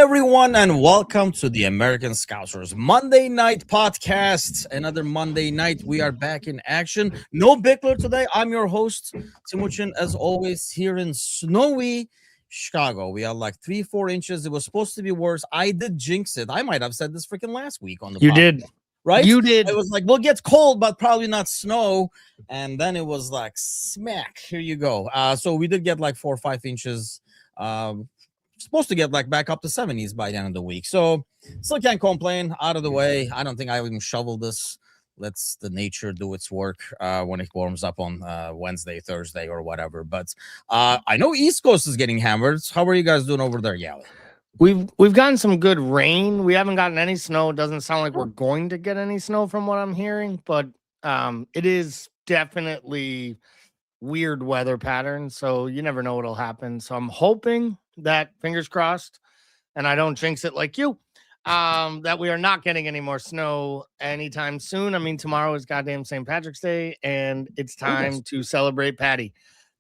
everyone, and welcome to the American Scousers Monday Night Podcast. Another Monday night. We are back in action. No Bickler today. I'm your host, Timucin, as always, here in snowy Chicago. We are like 3-4 inches. It was supposed to be worse. I did jinx it. I might have said this freaking last week on the You podcast. did. Right? You did. It was like, we'll get cold, but probably not snow. And then it was like, smack. Here you go. So we did get like 4 or 5 inches. Supposed to get like back up to 70s by the end of the week. So still can't complain. Out of the way. I don't think I even shoveled this. Let's the nature do its work when it warms up on Wednesday, Thursday, or whatever. But I know East Coast is getting hammered. How are you guys doing over there, Gally? We've gotten some good rain. We haven't gotten any snow. It doesn't sound like we're going to get any snow from what I'm hearing, but it is definitely weird weather pattern. So you never know what'll happen. So I'm hoping that, fingers crossed, and I don't jinx it like you, that we are not getting any more snow anytime soon. I mean, tomorrow is goddamn St. Patrick's Day, and it's time to celebrate Patty.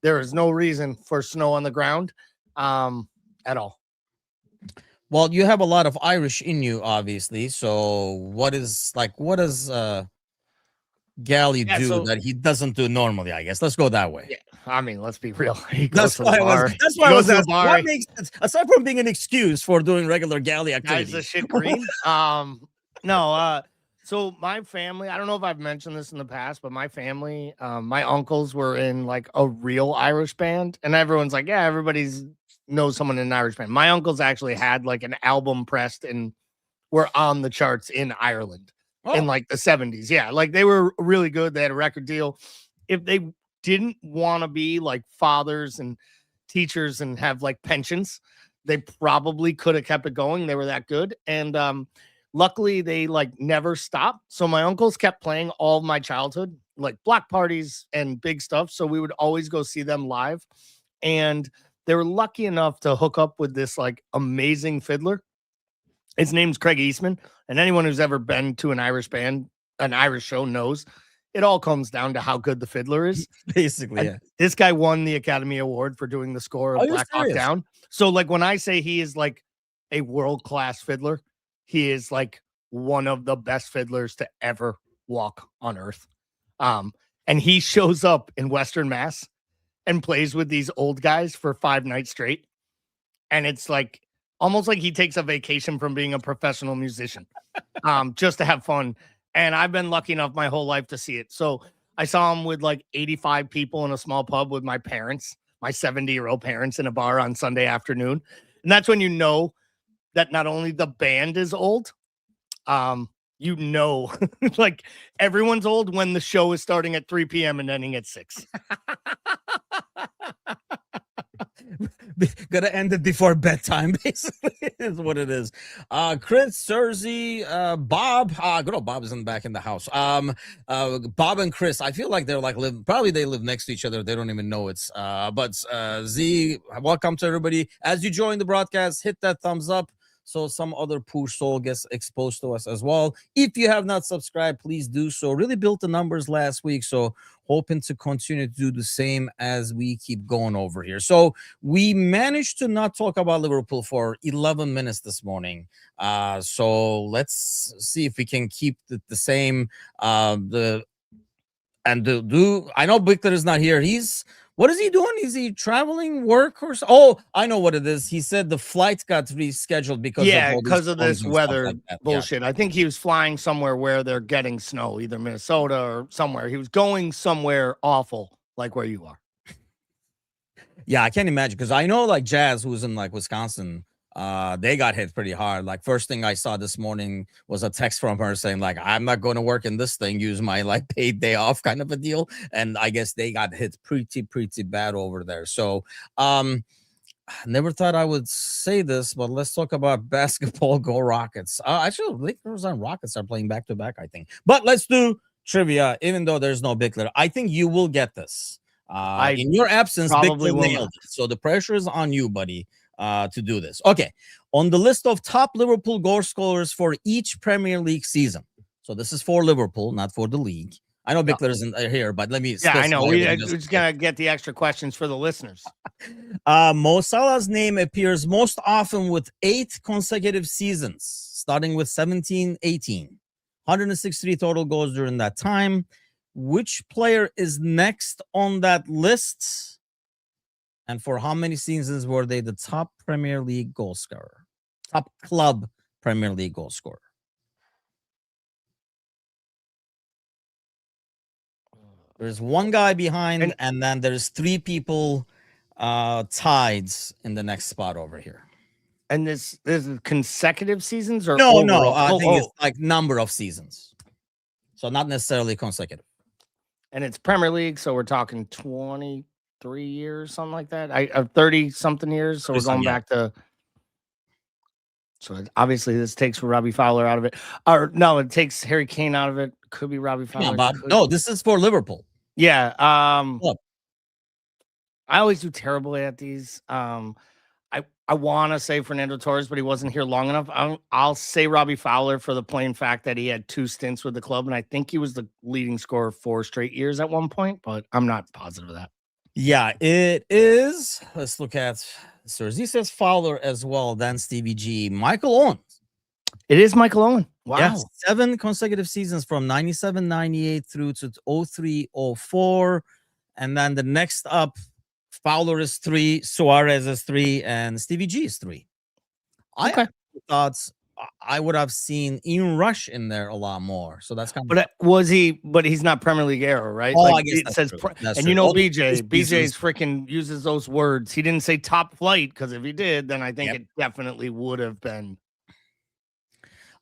There is no reason for snow on the ground at all. Well, you have a lot of Irish in you, obviously. So what does Gally do that he doesn't do normally, I guess? Let's go that way. Yeah, I mean, let's be real. That's why I was asking. What makes it, aside from being an excuse for doing regular Gally activities? Guys, the shit green. So my family, I don't know if I've mentioned this in the past, but my family, my uncles were in like a real Irish band, and everyone's like, yeah, everybody's knows someone in an Irish band. My uncles actually had like an album pressed and were on the charts in Ireland in like the 70s. Yeah, like they were really good. They had a record deal. If they didn't want to be like fathers and teachers and have like pensions, they probably could have kept it going. They were that good. And luckily they like never stopped. So my uncles kept playing all of my childhood, like block parties and big stuff. So we would always go see them live. And they were lucky enough to hook up with this like amazing fiddler. His name's Craig Eastman. And anyone who's ever been to an Irish band, an Irish show knows it all comes down to how good the fiddler is. Basically, yeah. This guy won the Academy Award for doing the score of Black Hawk Down. So like when I say he is like a world-class fiddler, he is like one of the best fiddlers to ever walk on earth. And he shows up in Western Mass and plays with these old guys for 5 nights straight. And it's like almost like he takes a vacation from being a professional musician just to have fun. And I've been lucky enough my whole life to see it. So I saw him with like 85 people in a small pub with my parents, my 70-year-old parents in a bar on Sunday afternoon. And that's when you know that not only the band is old, you know, like everyone's old when the show is starting at 3 p.m. and ending at 6. Gotta end it before bedtime, basically, is what it is. Chris, Cersei, Bob, good old Bob isn't back in the house. Bob and Chris, I feel like they're like they live next to each other. They don't even know it's but Z, welcome to everybody. As you join the broadcast, hit that thumbs up so some other poor soul gets exposed to us as well. If you have not subscribed, please do so. Really built the numbers last week, so hoping to continue to do the same as we keep going over here. So we managed to not talk about Liverpool for 11 minutes this morning. So let's see if we can keep the same. I know Bickler is not here. What is he doing? Is he traveling, work, or so? Oh, I know what it is. He said the flight got rescheduled because of this weather bullshit. Yeah. I think he was flying somewhere where they're getting snow, either Minnesota or somewhere. He was going somewhere awful, like where you are. Yeah, I can't imagine, because I know like Jazz, who's in like Wisconsin, they got hit pretty hard. Like first thing I saw this morning was a text from her saying like, I'm not going to work in this thing, use my like paid day off kind of a deal. And I guess they got hit pretty bad over there. So never thought I would say this, but let's talk about basketball. Go Rockets. Actually, Lakers and Rockets are playing back to back, I think. But let's do trivia, even though there's no Bickler. I think you will get this. In your absence, Bickler nailed it. So the pressure is on you, buddy, to do this. Okay. On the list of top Liverpool goal scorers for each Premier League season. So this is for Liverpool, not for the league. I know Bickler isn't here, but let me. Yeah, I know. We're just just gonna get the extra questions for the listeners. Mo Salah's name appears most often with 8 consecutive seasons, starting with 17-18. 163 total goals during that time. Which player is next on that list? And for how many seasons were they the top Premier League goal scorer? Top club Premier League goal scorer. There's one guy behind, and then there's 3 people tied in the next spot over here. And this is consecutive seasons or no? overall? I think it's like number of seasons, so not necessarily consecutive. And it's Premier League, so we're talking 23 years, something like that. 30 something years. So we're going back to. So obviously this takes Robbie Fowler out of it, or no, it takes Harry Kane out of it. Could be Robbie Fowler. Yeah, no, this is for Liverpool. Yeah. I always do terribly at these. I want to say Fernando Torres, but he wasn't here long enough. I'll say Robbie Fowler for the plain fact that he had 2 stints with the club, and I think he was the leading scorer 4 straight years at one point, but I'm not positive of that. Yeah, it is. Let's look at Cersei says Fowler as well. Then Stevie G. Michael Owen. It is Michael Owen. Wow. Yeah, 7 consecutive seasons from 97-98 through to 03-04. And then the next up, Fowler is 3, Suarez is 3, and Stevie G is 3. Okay. I thought I would have seen Ian Rush in there a lot more. So that's kind of. But was he? But he's not Premier League era, right? Oh, like I guess it says. That's and true. you know, All BJ's freaking uses those words. He didn't say top flight because if he did, then I think it definitely would have been.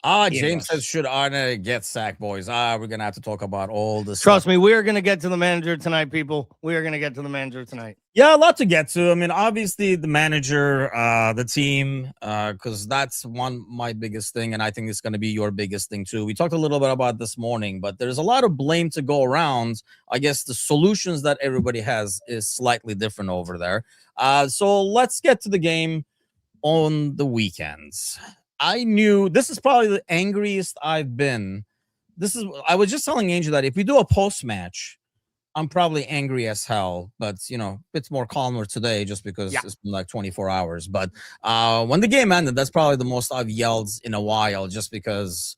James says, should Arne get sacked, boys? We're gonna have to talk about all this. Trust me, we are gonna get to the manager tonight, people. We are gonna get to the manager tonight. Yeah, a lot to get to. I mean, obviously the manager, the team, because that's my biggest thing, and I think it's gonna be your biggest thing too. We talked a little bit about this morning, but there's a lot of blame to go around. I guess the solutions that everybody has is slightly different over there. So let's get to the game on the weekends. I knew this is probably the angriest I've been. I was just telling Angel that if we do a post match, I'm probably angry as hell, but it's more calmer today just because it's been like 24 hours. But when the game ended, that's probably the most I've yelled in a while, just because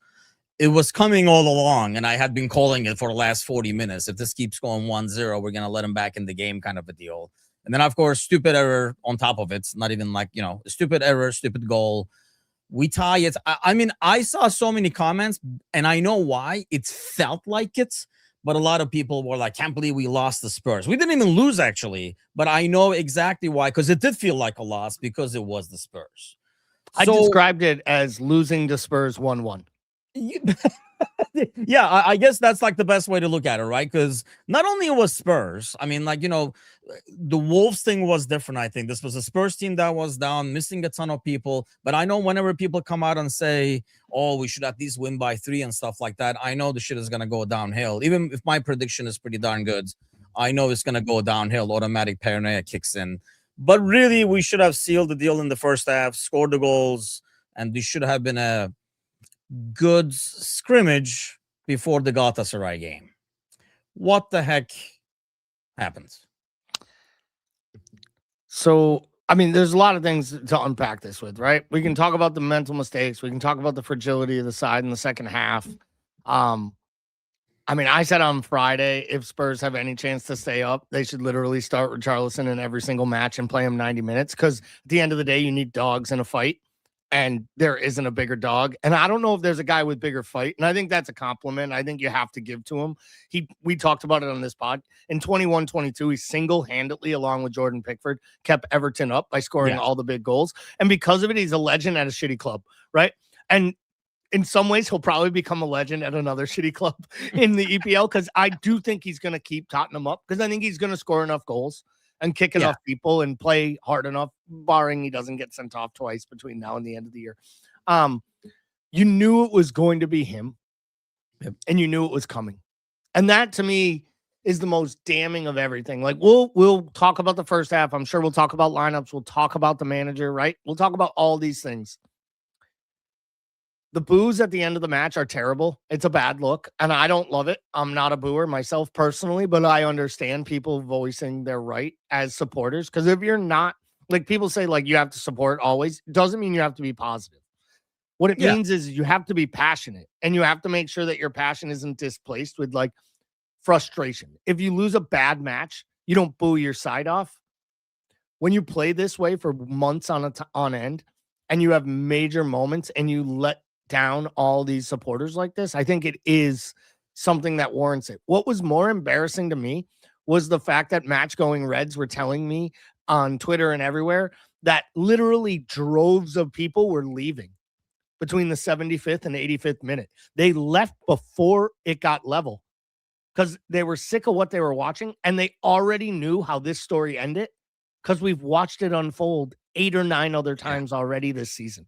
it was coming all along, and I had been calling it for the last 40 minutes. If this keeps going 1-0, we're gonna let him back in the game, kind of a deal. And then of course, stupid error on top of it. Not even like stupid error, stupid goal. We tie it. I mean, I saw so many comments, and I know why. It felt like it, but a lot of people were like, can't believe we lost the Spurs. We didn't even lose, actually, but I know exactly why, because it did feel like a loss because it was the Spurs. I described it as losing the Spurs 1-1. Yeah, I guess that's like the best way to look at it, right? Because not only it was Spurs, I mean, like, the Wolves thing was different. I think this was a Spurs team that was down, missing a ton of people. But I know whenever people come out and say, oh, we should at least win by 3 and stuff like that, I know the shit is going to go downhill. Even if my prediction is pretty darn good, I know it's going to go downhill. Automatic paranoia kicks in. But really, we should have sealed the deal in the first half, scored the goals, and this should have been a good scrimmage before the Galatasaray game. What the heck happens? So, I mean, there's a lot of things to unpack this with, right? We can talk about the mental mistakes. We can talk about the fragility of the side in the second half. I mean, I said on Friday, if Spurs have any chance to stay up, they should literally start Richarlison in every single match and play him 90 minutes, because at the end of the day, you need dogs in a fight, and there isn't a bigger dog. And I don't know if there's a guy with bigger fight, and I think that's a compliment. I think you have to give to him. We talked about it on this pod. In 21-22, he single-handedly, along with Jordan Pickford, kept Everton up by scoring all the big goals. And because of it, he's a legend at a shitty club, right? And in some ways, he'll probably become a legend at another shitty club in the EPL, because I do think he's going to keep Tottenham up, because I think he's going to score enough goals and kick enough people and play hard enough, barring he doesn't get sent off twice between now and the end of the year. You knew it was going to be him, and you knew it was coming. And that, to me, is the most damning of everything. Like, we'll talk about the first half. I'm sure we'll talk about lineups. We'll talk about the manager, right? We'll talk about all these things. The boos at the end of the match are terrible. It's a bad look, and I don't love it. I'm not a booer myself personally, but I understand people voicing their right as supporters. Because if you're not, like people say, like you have to support always, doesn't mean you have to be positive. What it means is you have to be passionate, and you have to make sure that your passion isn't displaced with like frustration. If you lose a bad match, you don't boo your side off. When you play this way for months on end, and you have major moments, and you let down all these supporters like this, I think it is something that warrants it. What was more embarrassing to me was the fact that match going Reds were telling me on Twitter and everywhere that literally droves of people were leaving between the 75th and 85th minute. They left before it got level because they were sick of what they were watching, and they already knew how this story ended because we've watched it unfold 8 or 9 other times already this season.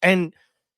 And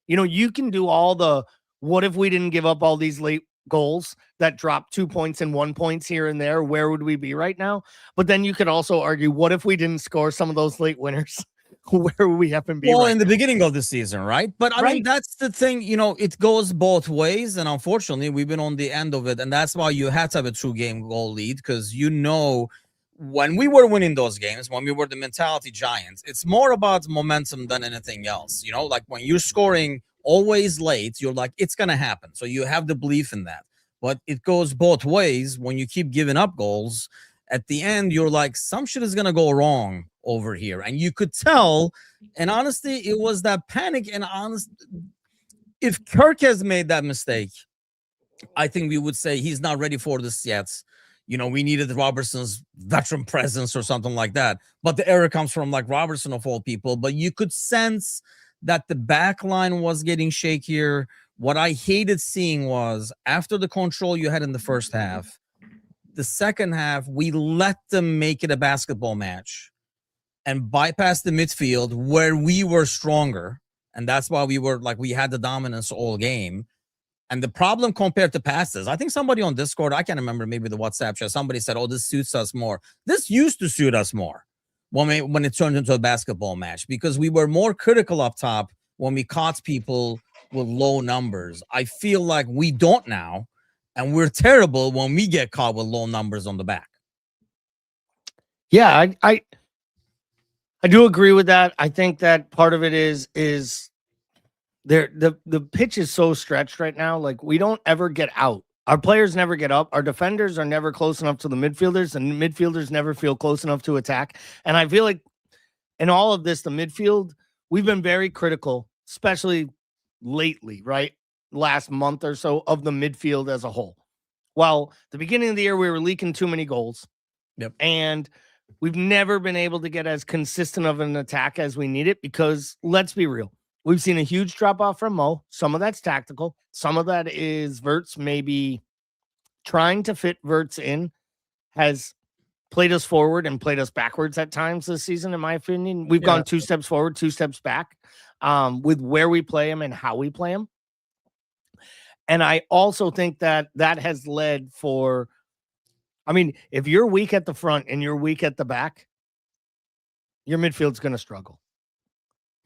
you know, you can do all the what if we didn't give up all these late goals that dropped 2 points and 1 points here and there? Where would we be right now? But then you could also argue, what if we didn't score some of those late winners? Where would we happen to be? Well, in the beginning of the season, right? But I mean, that's the thing, you know, it goes both ways. And unfortunately, we've been on the end of it. And that's why you had to have a 2-game goal lead, because you know, when we were winning those games, when we were the mentality giants, it's more about momentum than anything else. You know, like when you're scoring always late, you're like, it's going to happen. So you have the belief in that. But it goes both ways. When you keep giving up goals, at the end, you're like, some shit is going to go wrong over here. And you could tell. And honestly, it was that panic. And if Kirk has made that mistake, I think we would say he's not ready for this yet. You know, we needed Robertson's veteran presence or something like that. But the error comes from like Robertson of all people. But you could sense that the back line was getting shakier. What I hated seeing was after the control you had in the first half, the second half, we let them make it a basketball match and bypass the midfield where we were stronger. And that's why we were like, we had the dominance all game. And the problem compared to passes, I think somebody on Discord, I can't remember, maybe the WhatsApp chat, somebody said, oh, this suits us more. This used to suit us more when it turned into a basketball match, because we were more critical up top when we caught people with low numbers. I feel like we don't now, and we're terrible when we get caught with low numbers on the back. Yeah, I do agree with that. I think that part of it is the pitch is so stretched right now. Like, we don't ever get out. Our players never get up. Our defenders are never close enough to the midfielders, and midfielders never feel close enough to attack. And I feel like in all of this, the midfield, we've been very critical, especially lately, right? Last month or so, of the midfield as a whole. Well, the beginning of the year, we were leaking too many goals. Yep. And we've never been able to get as consistent of an attack as we need it, because let's be real. We've seen a huge drop off from Mo. Some of that's tactical. Some of that is Wirtz maybe trying to fit Wirtz in, has played us forward and played us backwards at times this season, in my opinion. We've gone 2 steps forward, 2 steps back with where we play him and how we play him. And I also think that that has led for, I mean, if you're weak at the front and you're weak at the back, your midfield's going to struggle.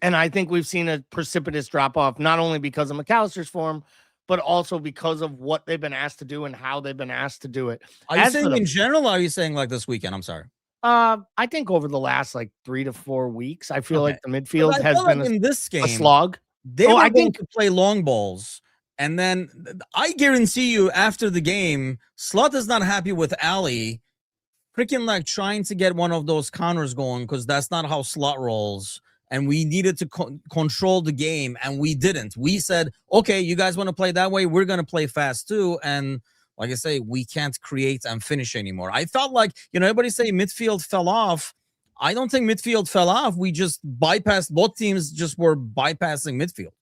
And I think we've seen a precipitous drop-off, not only because of McAllister's form, but also because of what they've been asked to do and how they've been asked to do it. Are you saying in general, or are you saying like this weekend? I'm sorry. I think over the last like 3 to 4 weeks, I feel like the midfield has been in this game a slog. They were going to play long balls. And then I guarantee you after the game, Slot is not happy with Ali freaking like trying to get one of those counters going, because that's not how Slot rolls. And we needed to control the game, and we didn't. We said, okay, you guys want to play that way? We're going to play fast too. And like I say, we can't create and finish anymore. I felt like, you know, everybody say midfield fell off. I don't think midfield fell off. We just bypassed, both teams just were bypassing midfield.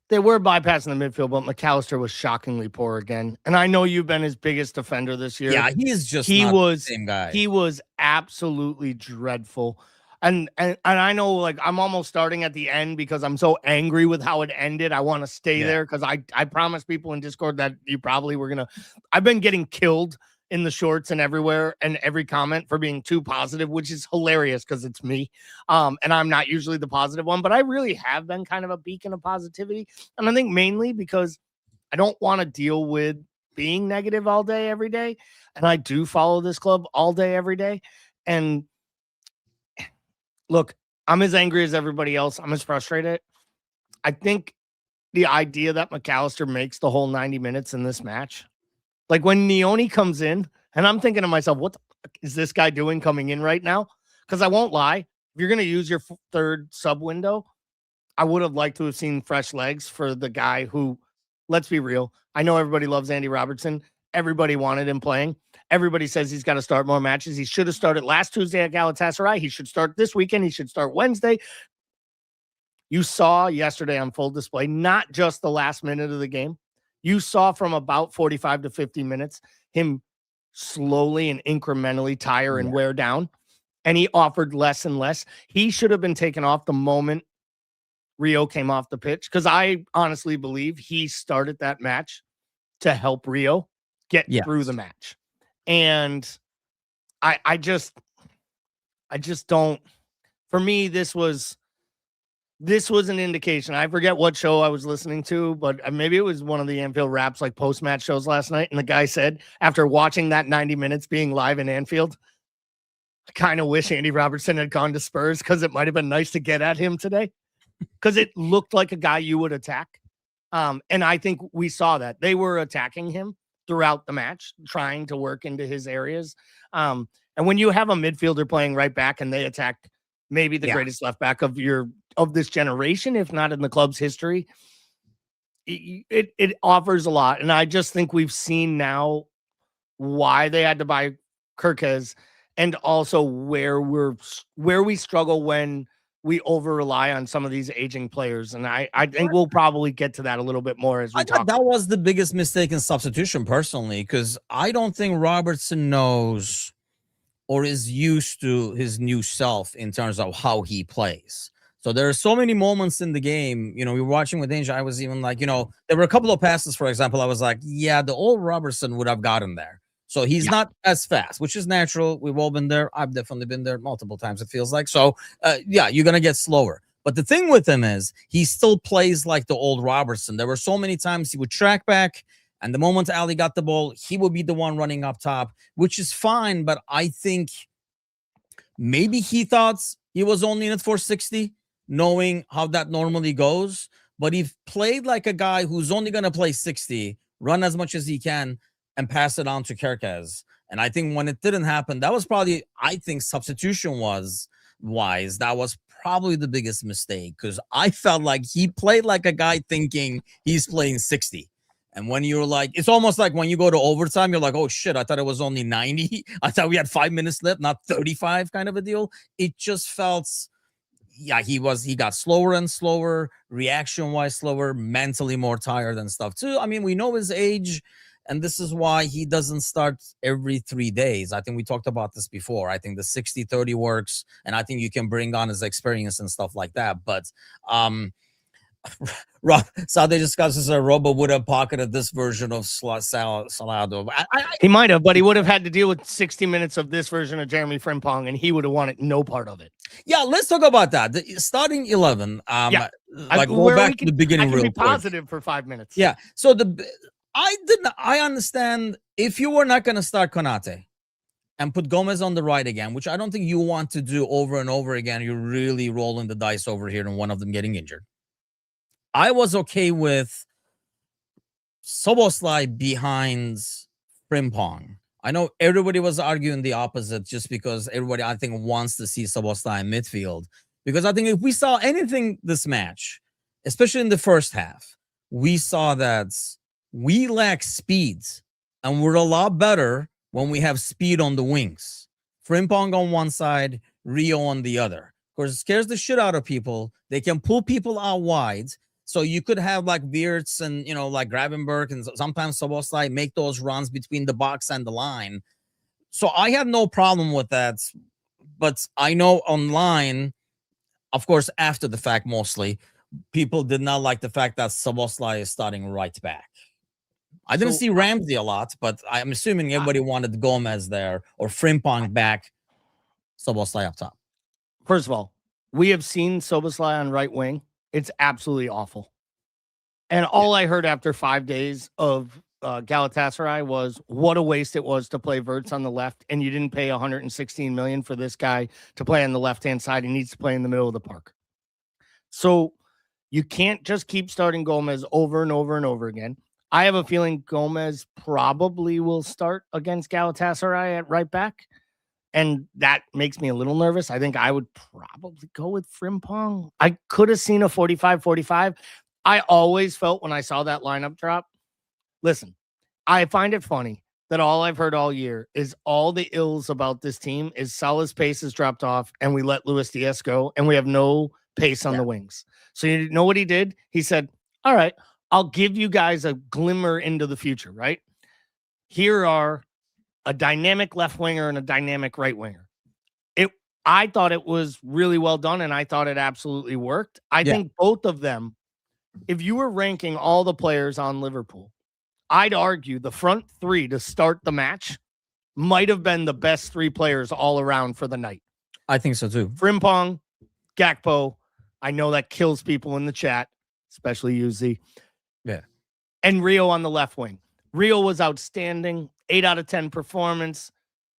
They were bypassing the midfield, but McAllister was shockingly poor again. And I know you've been his biggest defender this year. Yeah, he is just not the same guy. He was absolutely dreadful. And I know, like, I'm almost starting at the end because I'm so angry with how it ended. I want to stay there because I promised people in Discord that you probably were going to. I've been getting killed in the shorts and everywhere and every comment for being too positive, which is hilarious because it's me. And I'm not usually the positive one, but I really have been kind of a beacon of positivity. And I think mainly because I don't want to deal with being negative all day, every day. And I do follow this club all day, every day. And look, I'm as angry as everybody else. I'm as frustrated. I think the idea that McAllister makes the whole 90 minutes in this match, like when Neone comes in, and I'm thinking to myself, what the fuck is this guy doing coming in right now? Because I won't lie, if you're going to use your third sub window, I would have liked to have seen fresh legs for the guy who, let's be real, I know everybody loves Andy Robertson. Everybody wanted him playing. Everybody says he's got to start more matches. He should have started last Tuesday at Galatasaray. He should start this weekend. He should start Wednesday. You saw yesterday on full display, not just the last minute of the game. You saw from about 45 to 50 minutes, him slowly and incrementally tire and wear down. And he offered less and less. He should have been taken off the moment Rio came off the pitch, because I honestly believe he started that match to help Rio get through the match. And I just don't, for me, this was an indication. I forget what show I was listening to, but maybe it was one of the Anfield Raps, like post-match shows last night. And the guy said, after watching that 90 minutes being live in Anfield, I kind of wish Andy Robertson had gone to Spurs, because it might have been nice to get at him today, because it looked like a guy you would attack. And I think we saw that. They were attacking him throughout the match, trying to work into his areas. And when you have a midfielder playing right back and they attack maybe the greatest left back of this generation, if not in the club's history, it offers a lot. And I just think we've seen now why they had to buy Kirkes, and also where we struggle when we over rely on some of these aging players. And I think we'll probably get to that a little bit more as we talk. That was the biggest mistake in substitution, personally, because I don't think Robertson knows or is used to his new self in terms of how he plays. So there are so many moments in the game, we were watching with Angel. I was even like, there were a couple of passes, for example, I was like, yeah, the old Robertson would have gotten there. So he's not as fast, which is natural. We've all been there. I've definitely been there multiple times, it feels like. So, you're going to get slower. But the thing with him is he still plays like the old Robertson. There were so many times he would track back, and the moment Ali got the ball, he would be the one running up top, which is fine. But I think maybe he thought he was only in it for 60, knowing how that normally goes. But he played like a guy who's only going to play 60, run as much as he can, and pass it on to Kirkes. And I think when it didn't happen, that was probably, I think, substitution-wise, that was probably the biggest mistake, because I felt like he played like a guy thinking he's playing 60. And when you're like, it's almost like when you go to overtime, you're like, oh shit, I thought it was only 90. I thought we had 5 minutes left, not 35, kind of a deal. It just felt, he got slower and slower, reaction-wise slower, mentally more tired and stuff too. I mean, we know his age, and this is why he doesn't start every 3 days. I think we talked about this before. I think the 60-30 works, and I think you can bring on his experience and stuff like that. But Sade discusses Robo would have pocketed this version of Salado. He might have, but he would have had to deal with 60 minutes of this version of Jeremy Frimpong, and he would have wanted no part of it. Yeah, let's talk about that. The starting 11. Go back to the beginning real quick. Positive for 5 minutes. Yeah. So I understand if you were not going to start Konate and put Gomez on the right again, which I don't think you want to do over and over again. You're really rolling the dice over here and one of them getting injured. I was okay with Szoboszlai behind Frimpong. I know everybody was arguing the opposite, just because everybody, I think, wants to see Szoboszlai in midfield. Because I think if we saw anything this match, especially in the first half, we saw that we lack speed, and we're a lot better when we have speed on the wings. Frimpong on one side, Rio on the other. Of course, it scares the shit out of people. They can pull people out wide. So you could have like Wirtz and, like Gravenberg and sometimes Szoboszlai make those runs between the box and the line. So I have no problem with that. But I know online, of course, after the fact, mostly, people did not like the fact that Szoboszlai is starting right back. I didn't see Ramsey a lot, but I'm assuming everybody wanted Gomez there or Frimpong back, Szoboszlai up top. First of all, we have seen Szoboszlai on right wing. It's absolutely awful. And all I heard after 5 days of Galatasaray was what a waste it was to play Wirtz on the left, and you didn't pay 116 million for this guy to play on the left-hand side. He needs to play in the middle of the park. So you can't just keep starting Gomez over and over and over again. I have a feeling Gomez probably will start against Galatasaray at right back, and that makes me a little nervous. I think I would probably go with Frimpong. I could have seen a 45-45. I always felt when I saw that lineup drop, listen, I find it funny that all I've heard all year is all the ills about this team is Salah's pace has dropped off and we let Luis Diaz go and we have no pace on the wings. So you know what he did? He said, all right, I'll give you guys a glimmer into the future, right? Here are a dynamic left winger and a dynamic right winger. I thought it was really well done and I thought it absolutely worked. I think both of them, if you were ranking all the players on Liverpool, I'd argue the front three to start the match might have been the best three players all around for the night. I think so too. Frimpong, Gakpo. I know that kills people in the chat, especially you, Z. Yeah. And Rio on the left wing. Rio was outstanding. 8 out of 10 performance.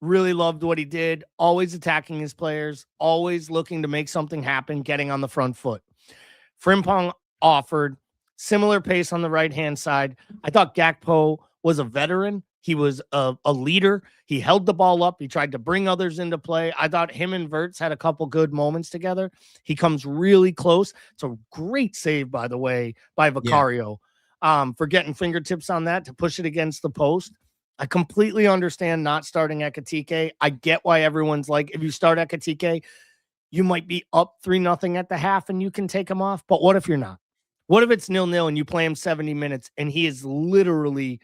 Really loved what he did. Always attacking his players. Always looking to make something happen, getting on the front foot. Frimpong offered similar pace on the right-hand side. I thought Gakpo was a veteran. He was a leader. He held the ball up. He tried to bring others into play. I thought him and Wirtz had a couple good moments together. He comes really close. It's a great save, by the way, by Vicario for getting fingertips on that to push it against the post. I completely understand not starting Ekitike. I get why everyone's like, if you start Ekitike, you might be up 3-0 at the half and you can take him off. But what if you're not? What if it's 0-0 and you play him 70 minutes and he is literally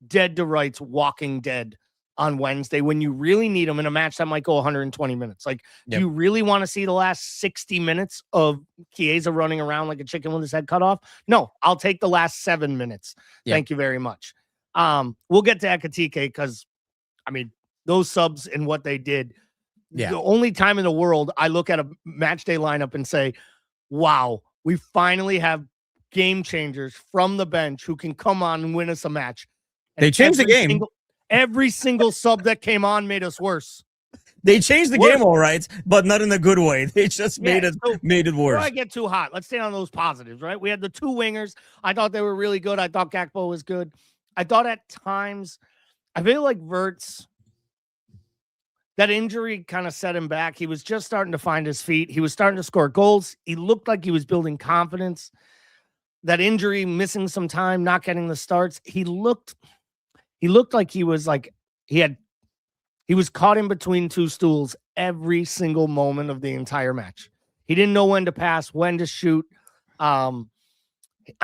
dead to rights, walking dead on Wednesday when you really need him in a match that might go 120 minutes? Like, do you really want to see the last 60 minutes of Chiesa running around like a chicken with his head cut off? No, I'll take the last 7 minutes. Thank you very much. We'll get to Ekitike because, I mean, those subs and what they did. The only time in the world I look at a match day lineup and say, wow, we finally have game changers from the bench who can come on and win us a match. And they changed the game. Every single sub that came on made us worse. They changed the game all right, but not in a good way. They just made it worse. Before I get too hot, let's stay on those positives, right? We had the two wingers. I thought they were really good. I thought Gakpo was good. I thought at times, I feel like Wirtz, that injury kind of set him back. He was just starting to find his feet. He was starting to score goals. He looked like he was building confidence. That injury, missing some time, not getting the starts. He looked like he was caught in between two stools every single moment of the entire match. He didn't know when to pass, when to shoot. I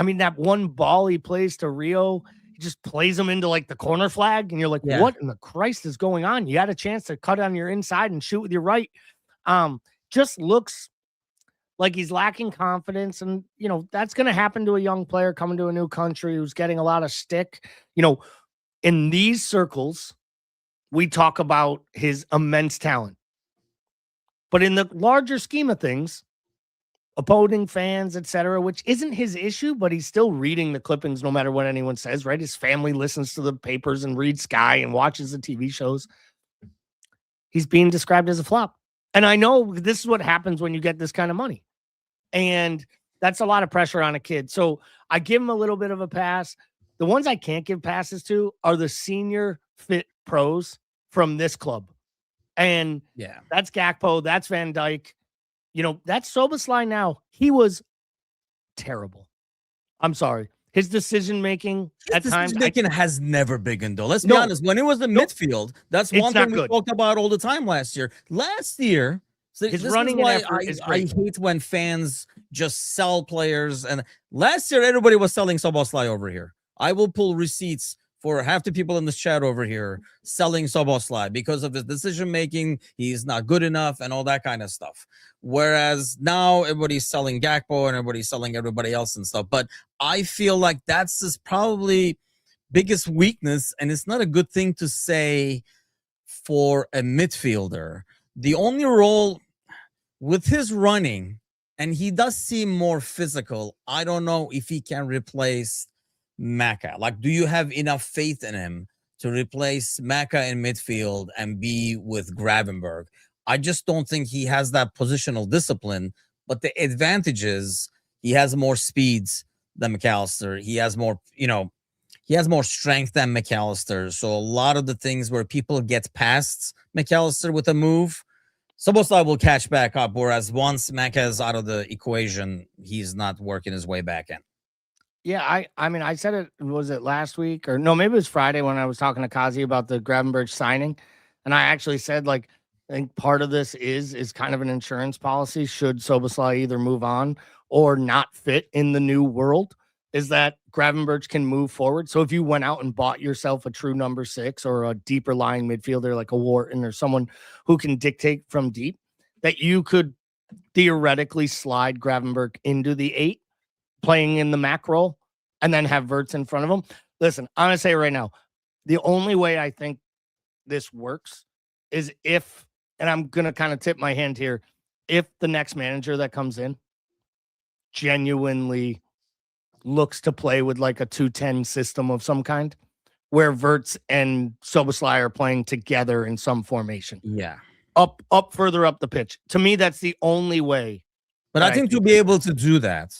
mean, that one ball he plays to Rio, he just plays him into like the corner flag, and you're like, what in the Christ is going on? You had a chance to cut on your inside and shoot with your right. Just looks like he's lacking confidence. And, you know, that's going to happen to a young player coming to a new country who's getting a lot of stick. You know, in these circles, we talk about his immense talent. But in the larger scheme of things, opposing fans, etc., which isn't his issue, but he's still reading the clippings no matter what anyone says, right? His family listens to the papers and reads Sky and watches the TV shows. He's being described as a flop. And I know this is what happens when you get this kind of money. And that's a lot of pressure on a kid. So I give him a little bit of a pass. The ones I can't give passes to are the senior fit pros from this club. And that's Gakpo, that's Van Dijk. You know, that's Szoboszlai now. He was terrible. I'm sorry. His decision-making at times... Decision-making has never been, though. Let's be honest. When it was the midfield, that's one thing we talked about all the time last year. His running and effort is great. I hate when fans just sell players. And last year, everybody was selling Szoboszlai over here. I will pull receipts for half the people in this chat over here selling Szoboszlai because of his decision-making. He's not good enough and all that kind of stuff. Whereas now everybody's selling Gakpo and everybody's selling everybody else and stuff. But I feel like that's just probably biggest weakness, and it's not a good thing to say for a midfielder. The only role with his running, and he does seem more physical, I don't know if he can replace Maka. Like, do you have enough faith in him to replace Maka in midfield and be with Gravenberg? I just don't think he has that positional discipline. But the advantage is he has more speeds than McAllister. He has more, he has more strength than McAllister. So a lot of the things where people get past McAllister with a move, Szoboszlai will catch back up. Whereas once Maka is out of the equation, he's not working his way back in. Yeah, I mean, I said it, was it last week or no, maybe it was Friday when I was talking to Kazi about the Gravenberch signing. And I actually said, like, I think part of this is kind of an insurance policy. Should Szoboszlai either move on or not fit in the new world, is that Gravenberch can move forward. So if you went out and bought yourself a true number 6 or a deeper lying midfielder like a Wharton or someone who can dictate from deep, that you could theoretically slide Gravenberch into the 8, playing in the Mac role, and then have Wirtz in front of him. Listen, I'm going to say right now, the only way I think this works is if, and I'm going to kind of tip my hand here, if the next manager that comes in genuinely looks to play with like a 2-10 system of some kind, where Wirtz and Szoboszlai are playing together in some formation. Yeah. Up further up the pitch. To me, that's the only way. But I think to be able to do that,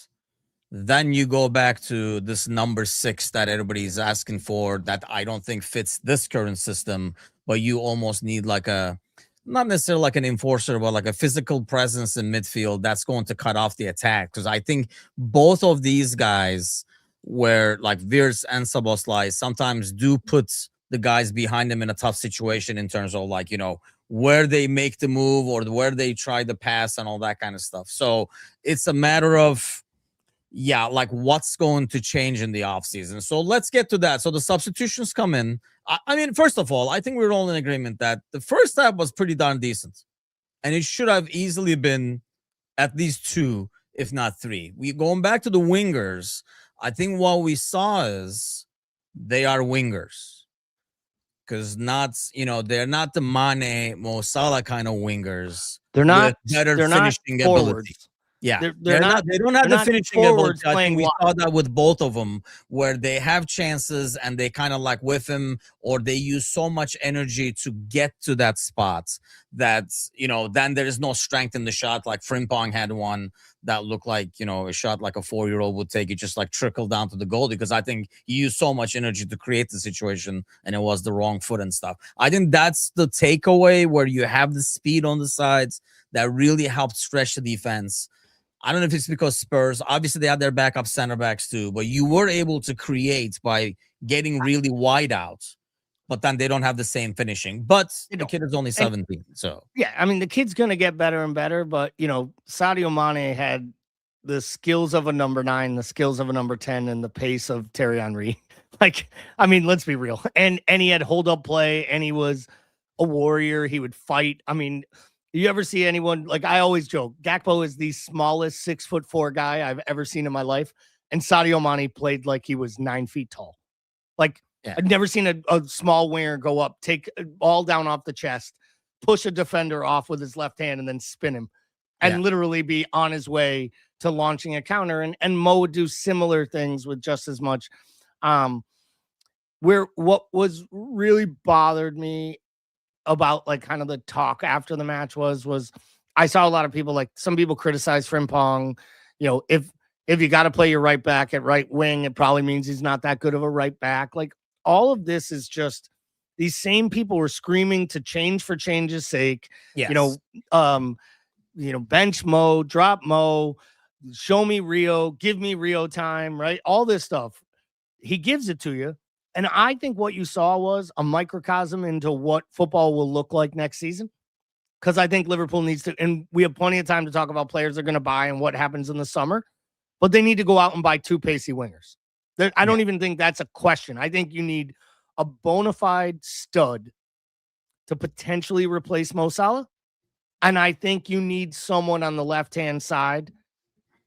then you go back to this number 6 that everybody's asking for, that I don't think fits this current system, but you almost need like a, not necessarily like an enforcer, but like a physical presence in midfield that's going to cut off the attack. Because I think both of these guys, where like Wirtz and Szoboszlai, sometimes do put the guys behind them in a tough situation in terms of, like, where they make the move or where they try the pass and all that kind of stuff. So it's a matter of, like what's going to change in the offseason. So let's get to that. So the substitutions come in. I mean, first of all, I think we're all in agreement that the first half was pretty darn decent. And it should have easily been at least 2, if not 3. We going back to the wingers. I think what we saw is they are wingers. Because they're not the Mane, Mo Salah kind of wingers. They're not better finishing not ability. Yeah, they don't have the finishing ability. I think we saw that with both of them, where they have chances and they kind of like whiff him, or they use so much energy to get to that spot that, then there is no strength in the shot. Like Frimpong had one that looked like, a shot like a 4-year-old would take. It just like trickled down to the goal, because I think he used so much energy to create the situation and it was the wrong foot and stuff. I think that's the takeaway, where you have the speed on the sides that really helped stretch the defense. I don't know if it's because Spurs, obviously they had their backup center backs too, but you were able to create by getting really wide out, but then they don't have the same finishing. But the kid is only 17, so. Yeah, I mean, the kid's going to get better and better, but, Sadio Mane had the skills of a number 9, the skills of a number 10, and the pace of Thierry Henry. Like, I mean, let's be real. And he had hold-up play, and he was a warrior. He would fight. I mean, you ever see anyone, like I always joke, Gakpo is the smallest 6'4" guy I've ever seen in my life. And Sadio Mane played like he was 9 feet tall. Like, I've never seen a small winger go up, take a ball down off the chest, push a defender off with his left hand, and then spin him and literally be on his way to launching a counter. And Mo would do similar things with just as much. What was really bothered me about like kind of the talk after the match was I saw a lot of people, like some people criticize Frimpong. If you got to play your right back at right wing, it probably means he's not that good of a right back. Like, all of this is just, these same people were screaming to change for change's sake. Yes. Bench Mo, drop Mo, show me Rio, give me Rio time, right? All this stuff. He gives it to you. And I think what you saw was a microcosm into what football will look like next season. Because I think Liverpool needs to, and we have plenty of time to talk about players they're going to buy and what happens in the summer, but they need to go out and buy 2 pacey wingers. I don't even think that's a question. I think you need a bona fide stud to potentially replace Mo Salah. And I think you need someone on the left-hand side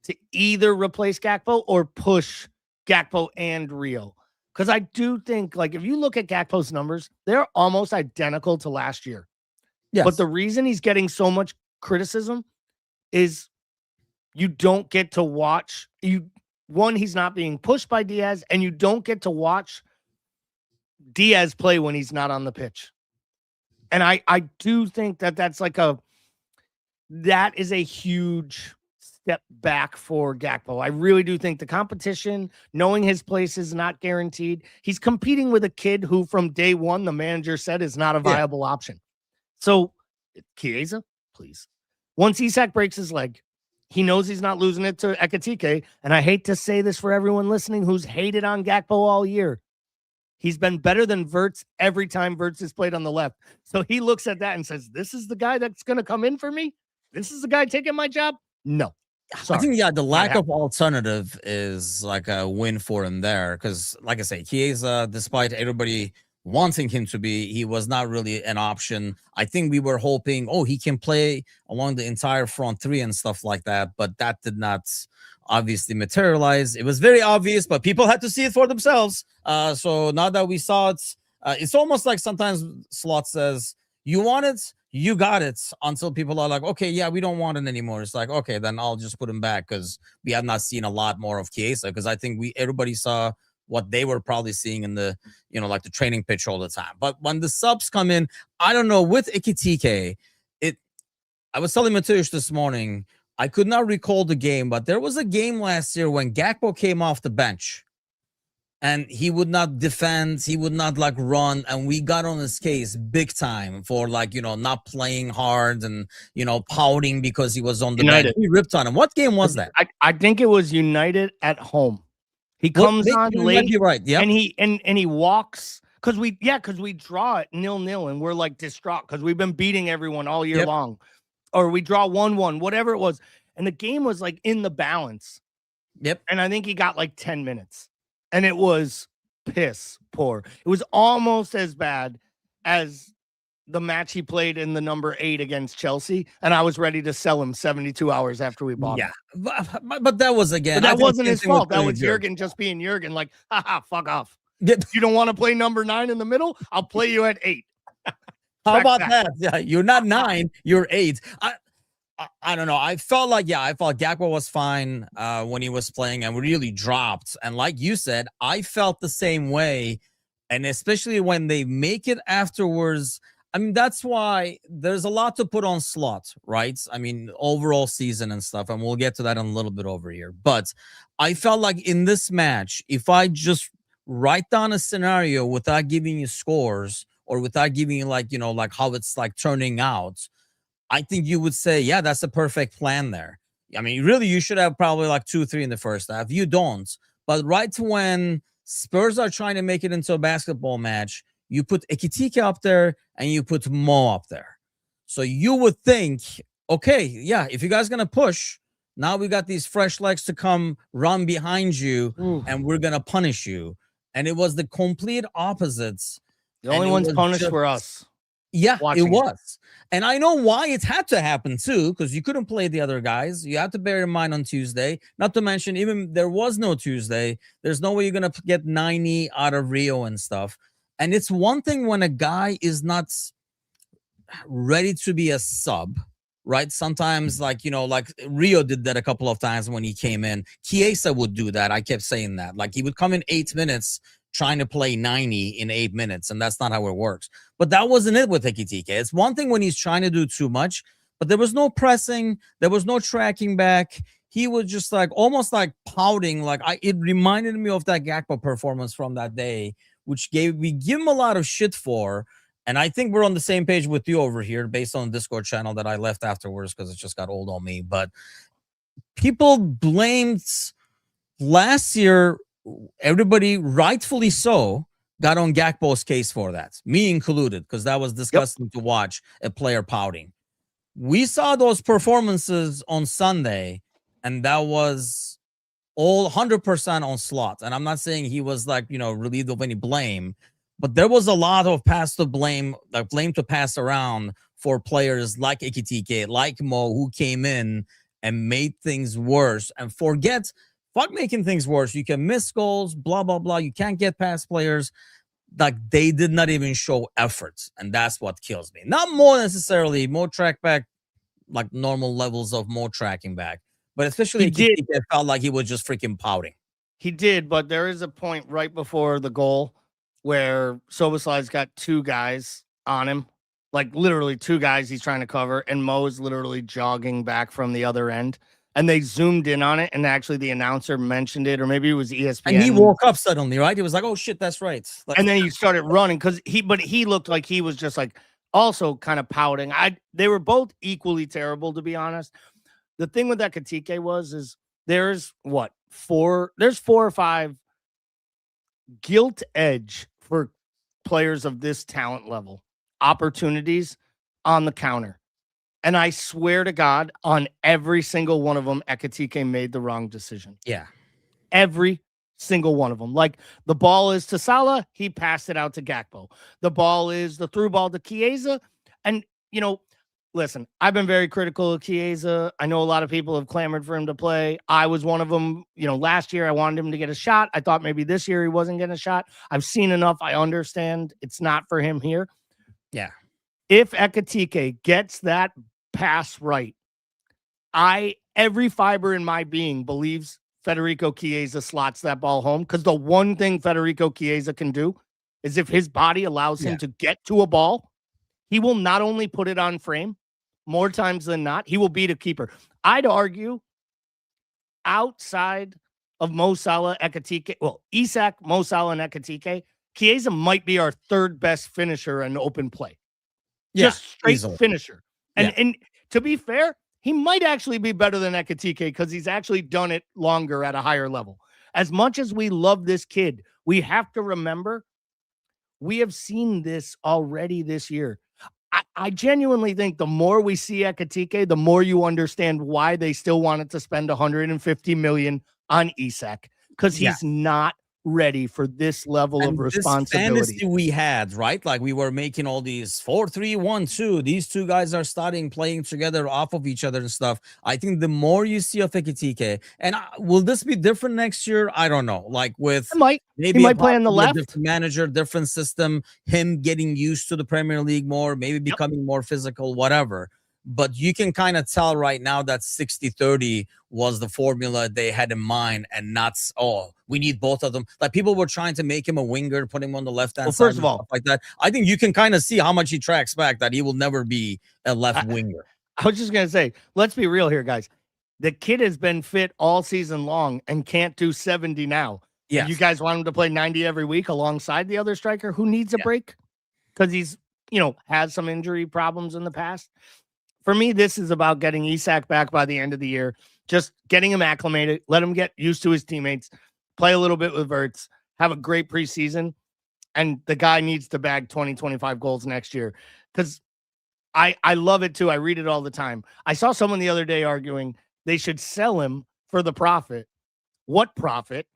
to either replace Gakpo or push Gakpo and Rio. Because I do think, like, if you look at Gakpo's numbers, they're almost identical to last year. Yes. But the reason he's getting so much criticism is you don't get to watch. One, he's not being pushed by Diaz, and you don't get to watch Diaz play when he's not on the pitch. And I do think that is a huge step back for Gakpo. I really do think the competition, knowing his place is not guaranteed. He's competing with a kid who from day one, the manager said is not a viable option. So Chiesa, please. Once Isak breaks his leg, he knows he's not losing it to Ekitike. And I hate to say this for everyone listening who's hated on Gakpo all year. He's been better than Wirtz every time Wirtz has played on the left. So he looks at that and says, this is the guy that's going to come in for me? This is the guy taking my job? No. Sorry. I think, the lack of alternative is like a win for him there. Because, like I say, Chiesa, despite everybody wanting him to be, he was not really an option. I think we were hoping, he can play along the entire front three and stuff like that. But that did not obviously materialize. It was very obvious, but people had to see it for themselves. So now that we saw it, it's almost like sometimes Slot says, you want it? You got it, until people are like, okay, yeah, we don't want it anymore. It's like, okay, then I'll just put him back, because we have not seen a lot more of Chiesa, because I think everybody saw what they were probably seeing in the, like the training pitch all the time. But when the subs come in, I don't know, with Ekitike, I was telling Mateusz this morning, I could not recall the game, but there was a game last year when Gakpo came off the bench and he would not defend, he would not run, and we got on his case big time for not playing hard and pouting because he was on the bench. We ripped on him. What game was that? I think it was United at home. He comes on late, right? Yeah, and he walks because we draw it 0-0 and we're distraught because we've been beating everyone all year long, or we draw 1-1, whatever it was, and the game was in the balance. Yep, and I think he got 10 minutes. And it was piss poor. It was almost as bad as the match he played in the number 8 against Chelsea. And I was ready to sell him 72 hours after we bought him. But that was, again, that wasn't his fault. That was Jurgen just being Jurgen. Haha, fuck off. You don't want to play number 9 in the middle? I'll play you at 8. How about that? Yeah, you're not 9, you're 8. I don't know. I felt Gakpo was fine when he was playing and really dropped. And like you said, I felt the same way. And especially when they make it afterwards, I mean, that's why there's a lot to put on Slot, right? I mean, overall season and stuff. And we'll get to that in a little bit over here. But I felt like in this match, if I just write down a scenario without giving you scores or without giving you how it's turning out, I think you would say, yeah, that's a perfect plan there. I mean, really, you should have probably 2-3 in the first half. You don't. But right when Spurs are trying to make it into a basketball match, you put Ekitike up there and you put Mo up there. So you would think, okay, yeah, if you guys going to push, now we got these fresh legs to come run behind you and we're going to punish you. And it was the complete opposites. The only ones punished were us. Yeah, it was. And I know why it had to happen too, because you couldn't play the other guys. You have to bear in mind on Tuesday, not to mention even there was no Tuesday. There's no way you're going to get 90 out of Rio and stuff. And it's one thing when a guy is not ready to be a sub, right? Sometimes Rio did that a couple of times when he came in. Chiesa would do that. I kept saying that. He would come in 8 minutes trying to play 90 in 8 minutes, and that's not how it works. But that wasn't it with Ekitike. It's one thing when he's trying to do too much, but there was no pressing, there was no tracking back. He was just almost pouting. It reminded me of that Gakpo performance from that day, which we give him a lot of shit for. And I think we're on the same page with you over here based on the Discord channel that I left afterwards because it just got old on me. But people blamed last year. Everybody, rightfully so, got on Gakpo's case for that, me included, because that was disgusting to watch a player pouting. We saw those performances on Sunday, and that was all 100% on Slot. And I'm not saying he was relieved of any blame, but there was a lot of blame to pass around for players like Ekitike, like Mo, who came in and made things worse. And forget fuck making things worse. You can miss goals, blah, blah, blah. You can't get past players. Like, they did not even show efforts. And that's what kills me. Not more necessarily, more track back, like normal levels of more tracking back. But especially it felt like he was just freaking pouting. He did, but there is a point right before the goal where Soboslai's got two guys on him, like literally two guys he's trying to cover, and Mo's literally jogging back from the other end. And they zoomed in on it, and actually the announcer mentioned it, or maybe it was ESPN. And he woke up suddenly, right? He was like, "Oh shit, that's right." Like, and then he started running because he looked like he was just like also kind of pouting. They were both equally terrible, to be honest. The thing with that Ekitike is there's 4 or 5 gilt edge for players of this talent level opportunities on the counter. And I swear to God, on every single one of them, Ekitike made the wrong decision. Yeah. Every single one of them. Like, the ball is to Salah, he passed it out to Gakpo. The ball is the through ball to Chiesa. And, listen, I've been very critical of Chiesa. I know a lot of people have clamored for him to play. I was one of them. Last year I wanted him to get a shot. I thought maybe this year he wasn't getting a shot. I've seen enough. I understand it's not for him here. Yeah. If Ekitike gets that pass right, every fiber in my being believes Federico Chiesa slots that ball home, because the one thing Federico Chiesa can do is, if his body allows him to get to a ball, he will not only put it on frame, more times than not, he will beat a keeper. I'd argue outside of Mo Salah, Ekitike, Isak, Mo Salah, and Ekitike, Chiesa might be our third best finisher in open play. Just straight easily. Finisher. And to be fair, he might actually be better than Ekitike because he's actually done it longer at a higher level. As much as we love this kid, we have to remember we have seen this already this year. I genuinely think the more we see Ekitike, the more you understand why they still wanted to spend $150 million on Isak, because he's not ready for this level of responsibility. This fantasy we had, right? Like, we were making all these 4-3-1-2. These two guys are starting playing together off of each other and stuff. I think the more you see of Ekitike, and will this be different next year? I don't know. Like, with maybe he might play on the left, different manager, different system, him getting used to the Premier League more, maybe becoming more physical, whatever. But you can kind of tell right now that 60-30 was the formula they had in mind, and not, we need both of them. Like, people were trying to make him a winger, put him on the left-hand side. First of all, like that. I think you can kind of see how much he tracks back, that he will never be a left winger. I was just going to say, let's be real here, guys. The kid has been fit all season long and can't do 70 now. Yeah. You guys want him to play 90 every week alongside the other striker who needs a break because he's, has some injury problems in the past. For me, this is about getting Isak back by the end of the year, just getting him acclimated, let him get used to his teammates, play a little bit with Wirtz, have a great preseason, and the guy needs to bag 20-25 goals next year, because I love it too. I read it all the time. I saw someone the other day arguing they should sell him for the profit. What profit?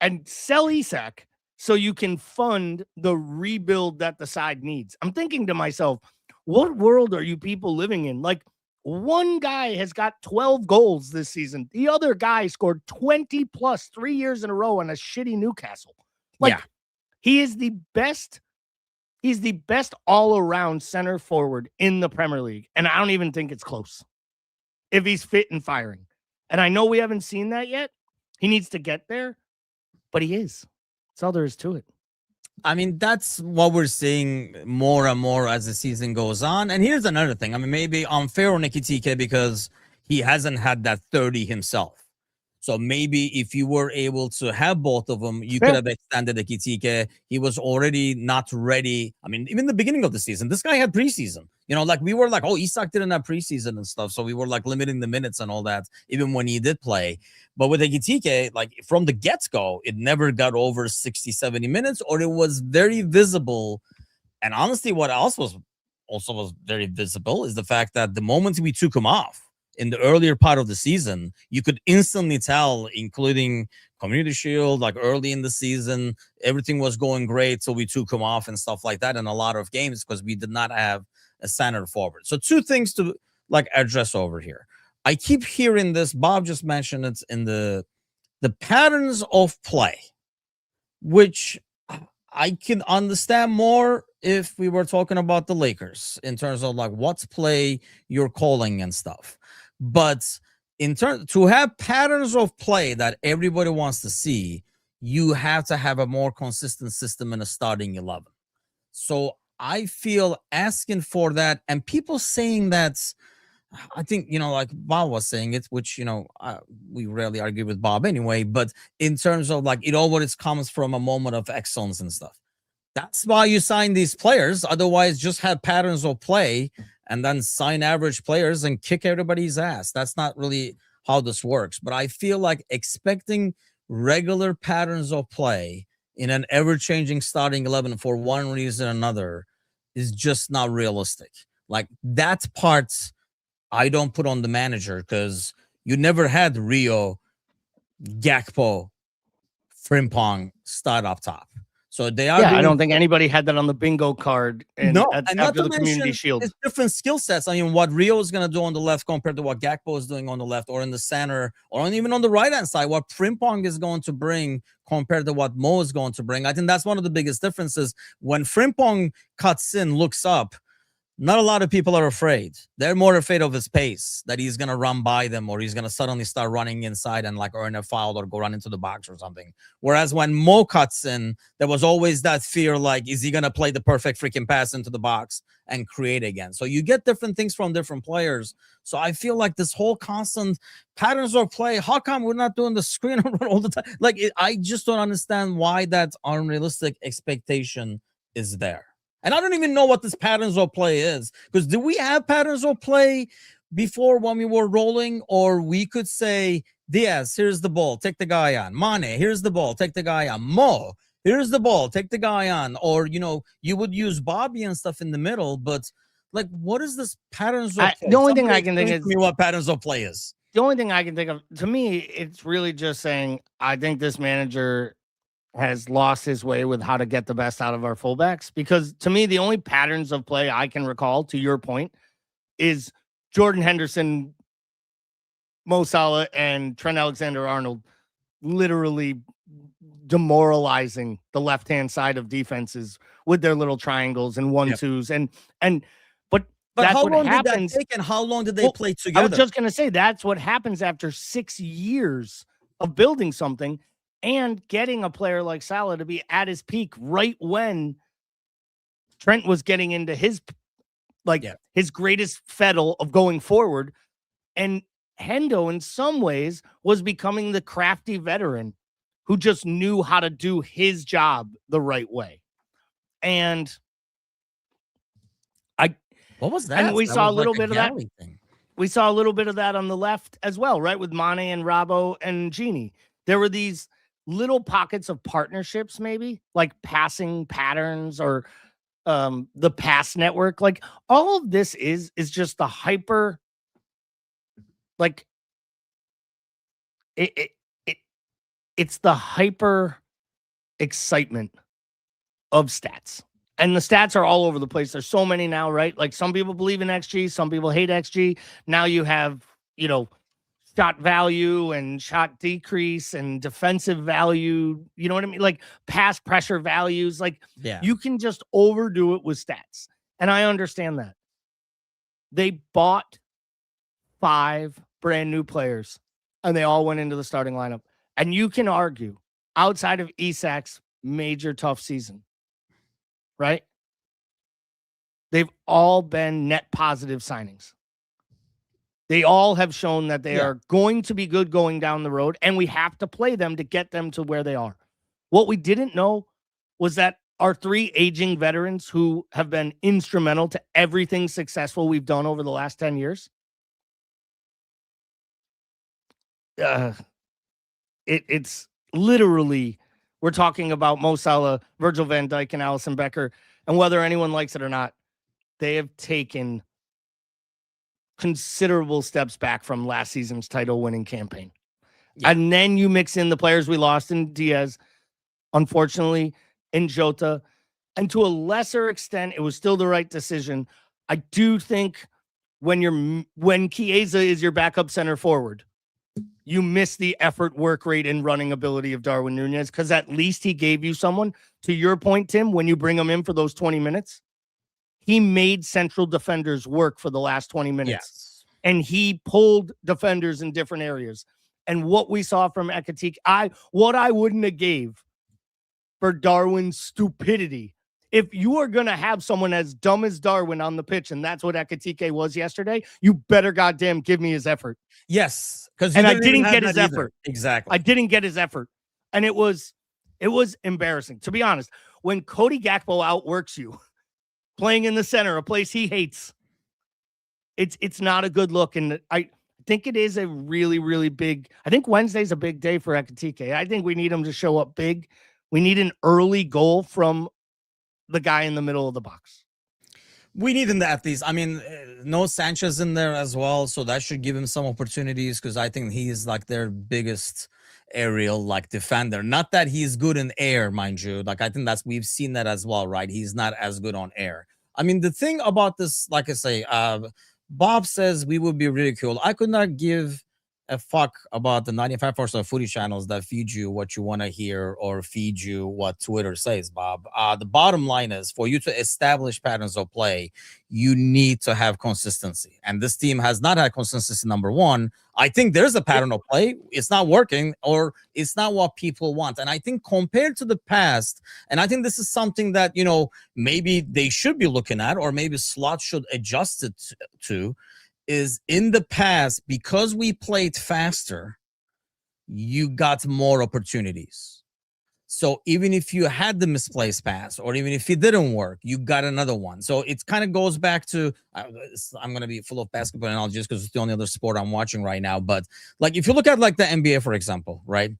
And sell Isak so you can fund the rebuild that the side needs. I'm thinking to myself, what world are you people living in? Like, one guy has got 12 goals this season. The other guy scored 20 plus 3 years in a row on a shitty Newcastle. He is the best. He's the best all-around center forward in the Premier League. And I don't even think it's close if he's fit and firing. And I know we haven't seen that yet. He needs to get there, but he is. That's all there is to it. I mean, that's what we're seeing more and more as the season goes on. And here's another thing. I mean, maybe unfair on Ekitike because he hasn't had that 30 himself. So maybe if you were able to have both of them, you could have extended Ekitike. He was already not ready. I mean, even the beginning of the season, this guy had preseason. Like, we were like, Isak didn't have preseason and stuff. So we were like limiting the minutes and all that, even when he did play. But with Ekitike, like, from the get-go, it never got over 60, 70 minutes, or it was very visible. And honestly, what else was very visible is the fact that the moment we took him off in the earlier part of the season, you could instantly tell, including Community Shield, like early in the season, everything was going great. So we took him off and stuff like that in a lot of games because we did not have a center forward. So two things to like address over here. I keep hearing this. Bob just mentioned it in the the patterns of play, which I can understand more if we were talking about the Lakers in terms of like what's play you're calling and stuff. But in turn, to have patterns of play that everybody wants to see, you have to have a more consistent system in a starting 11. So I feel asking for that, and people saying that, I think, like Bob was saying it, which, we rarely argue with Bob anyway, but in terms of like it always comes from a moment of excellence and stuff. That's why you sign these players. Otherwise, just have patterns of play and then sign average players and kick everybody's ass. That's not really how this works. But I feel like expecting regular patterns of play in an ever-changing starting 11 for one reason or another is just not realistic. Like that part I don't put on the manager, because you never had Rio, Gakpo, Frimpong start up top. So they are. Yeah, I don't think anybody had that on the bingo card. After the Community Shield, it's different skill sets. I mean, what Rio is going to do on the left compared to what Gakpo is doing on the left, or in the center, or even on the right hand side, what Frimpong is going to bring compared to what Mo is going to bring. I think that's one of the biggest differences. When Frimpong cuts in, looks up, not a lot of people are afraid. They're more afraid of his pace, that he's going to run by them, or he's going to suddenly start running inside and like earn a foul or go run into the box or something. Whereas when Mo cuts in, there was always that fear, like, is he going to play the perfect freaking pass into the box and create again? So you get different things from different players. So I feel like this whole constant patterns of play, how come we're not doing the screen run all the time? Like, I just don't understand why that unrealistic expectation is there. And I don't even know what this patterns of play is, because do we have patterns of play before when we were rolling? Or we could say, Diaz, here's the ball, take the guy on. Mane, here's the ball, take the guy on. Mo, here's the ball, take the guy on. Or, you would use Bobby and stuff in the middle, but like, what is this patterns of play? The only thing I can think is what patterns of play is. The only thing I can think of, to me, it's really just saying, I think this manager has lost his way with how to get the best out of our fullbacks. Because to me, the only patterns of play I can recall, to your point, is Jordan Henderson, Mo Salah, and Trent Alexander-Arnold literally demoralizing the left-hand side of defenses with their little triangles and 1-2s. But that's how what long happens. did that take, and how long did they play together? I was just going to say, that's what happens after 6 years of building something and getting a player like Salah to be at his peak right when Trent was getting into his his greatest fettle of going forward. And Hendo, in some ways, was becoming the crafty veteran who just knew how to do his job the right way. And what was that? And we that saw a was little like bit of that. Thing. We saw a little bit of that on the left as well, right? With Mane and Robbo and Genie. There were these little pockets of partnerships, maybe like passing patterns or the pass network. Like all of this is just the hyper, like it's the hyper excitement of stats. And the stats are all over the place. There's so many now, right? Like some people believe in XG, some people hate XG. Now you have, shot value and shot decrease and defensive value. You know what I mean? Like pass pressure values. Like you can just overdo it with stats. And I understand that. They bought 5 brand new players and they all went into the starting lineup. And you can argue outside of Isak's major tough season, right? They've all been net positive signings. They all have shown that they are going to be good going down the road, and we have to play them to get them to where they are. What we didn't know was that our 3 aging veterans who have been instrumental to everything successful we've done over the last 10 years, it's literally, we're talking about Mo Salah, Virgil van Dijk, and Alisson Becker, and whether anyone likes it or not, they have taken considerable steps back from last season's title-winning campaign. Yeah. And then you mix in the players we lost in Diaz, unfortunately, in Jota, and to a lesser extent, it was still the right decision. I do think when Chiesa is your backup center forward, you miss the effort, work rate, and running ability of Darwin Nunez, because at least he gave you someone, to your point, Tim, when you bring him in for those 20 minutes, he made central defenders work for the last 20 minutes. Yes. And he pulled defenders in different areas. And what we saw from Ekatike, what I wouldn't have gave for Darwin's stupidity. If you are going to have someone as dumb as Darwin on the pitch, and that's what Ekatike was yesterday, you better goddamn give me his effort. Yes, because I didn't get his effort. Exactly. I didn't get his effort. And it was embarrassing. To be honest, when Cody Gakpo outworks you, playing in the center, a place he hates, it's not a good look. And I think it is a really, really big. I think Wednesday's a big day for Ekatike. I think we need him to show up big. We need an early goal from the guy in the middle of the box. We need him at least. I mean, no Sanchez in there as well, so that should give him some opportunities, because I think he's like their biggest aerial like defender. Not that he's good in air, mind you. Like I think we've seen that as well, right? He's not as good on air. I mean, the thing about this, like I say, Bob says we would be ridiculed. I could not give a fuck about the 95% of footy channels that feed you what you want to hear or feed you what Twitter says, Bob. The bottom line is, for you to establish patterns of play, you need to have consistency. And this team has not had consistency, number one. I think there's a pattern of play. It's not working, or it's not what people want. And I think compared to the past, and I think this is something that, maybe they should be looking at, or maybe Slot should adjust it to, is in the past, because we played faster, you got more opportunities. So even if you had the misplaced pass, or even if it didn't work, you got another one. So it kind of goes back to, I'm going to be full of basketball analogies because it's the only other sport I'm watching right now. But like, if you look at like the NBA, for example, right?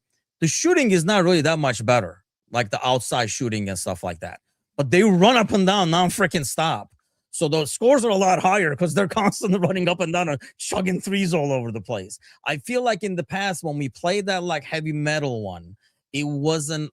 The shooting is not really that much better, like the outside shooting and stuff like that. But they run up and down, non-freaking stop. So the scores are a lot higher because they're constantly running up and down and chugging threes all over the place. I feel like in the past, when we played that like heavy metal one, it wasn't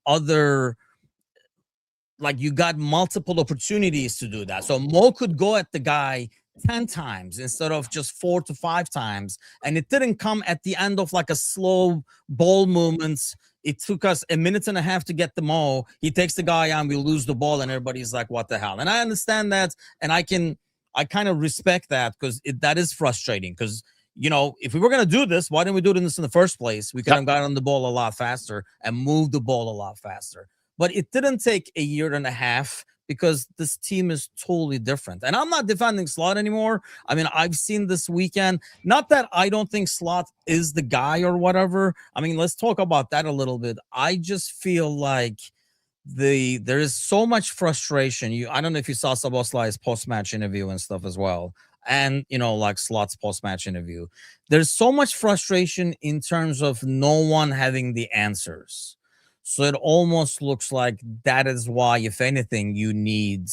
like you got multiple opportunities to do that. So Mo could go at the guy 10 times instead of just 4 to 5 times. And it didn't come at the end of like a slow ball movements. It took us a minute and a half to get the Mo. He takes the guy on, we lose the ball, and everybody's like, what the hell? And I understand that. And I kind of respect that, because that is frustrating. Because, if we were going to do this, why didn't we do this in the first place? We could have gotten the ball a lot faster and moved the ball a lot faster. But it didn't take a year and a half, because this team is totally different. And I'm not defending Slot anymore. I mean, I've seen this weekend, not that I don't think Slot is the guy or whatever. I mean, let's talk about that a little bit. I just feel like there is so much frustration. I don't know if you saw Szoboszlai's post-match interview and stuff as well. And, like Slot's post-match interview. There's so much frustration in terms of no one having the answers. So it almost looks like that is why, if anything, you need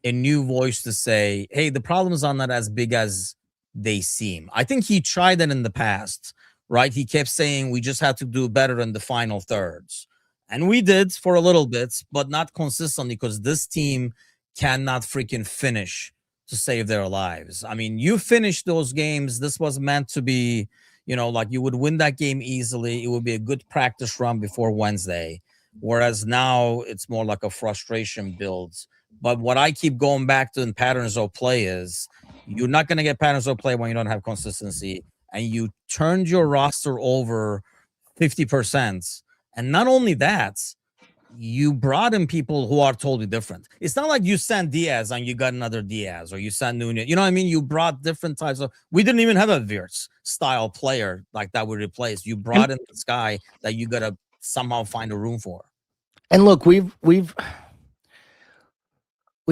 a new voice to say, hey, the problems are not as big as they seem. I think he tried that in the past, right? He kept saying we just have to do better in the final thirds. And we did for a little bit, but not consistently, because this team cannot freaking finish to save their lives. I mean, you finished those games. This was meant to be, like you would win that game easily. It would be a good practice run before Wednesday. Whereas now it's more like a frustration build. But what I keep going back to in patterns of play is you're not going to get patterns of play when you don't have consistency. And you turned your roster over 50%. And not only that, you brought in people who are totally different. It's not like you sent Diaz and you got another Diaz, or you sent Nunez. You know what I mean? You brought different types of. We didn't even have a Wirtz style player like that we replaced. You brought in this guy that you got to somehow find a room for. And look, we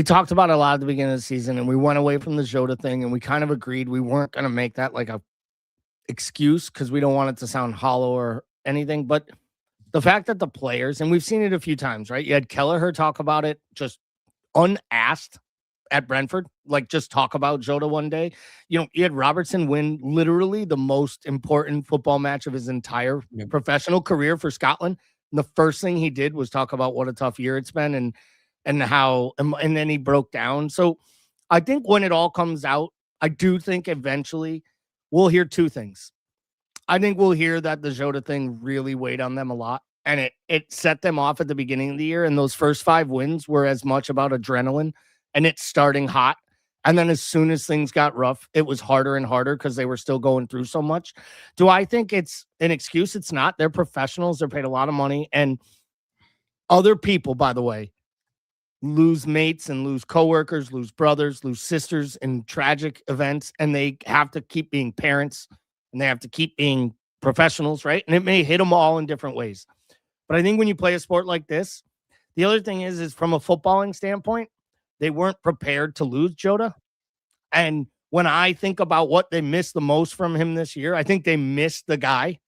talked about it a lot at the beginning of the season, and we went away from the Jota thing, and we kind of agreed we weren't going to make that like a excuse, because we don't want it to sound hollow or anything, but the fact that the players, and we've seen it a few times, right? You had Kelleher talk about it just unasked at Brentford, like just talk about Jota one day. You had Robertson win literally the most important football match of his entire professional career for Scotland. And the first thing he did was talk about what a tough year it's been and how, and then he broke down. So I think when it all comes out, I do think eventually we'll hear two things. I think we'll hear that the Jota thing really weighed on them a lot. And it set them off at the beginning of the year. And those first 5 wins were as much about adrenaline and it's starting hot. And then as soon as things got rough, it was harder and harder because they were still going through so much. Do I think it's an excuse? It's not. They're professionals. They're paid a lot of money. And other people, by the way, lose mates and lose coworkers, lose brothers, lose sisters in tragic events. And they have to keep being parents and they have to keep being professionals, right? And it may hit them all in different ways. But I think when you play a sport like this, the other thing is from a footballing standpoint, they weren't prepared to lose Jota. And when I think about what they missed the most from him this year, I think they missed the guy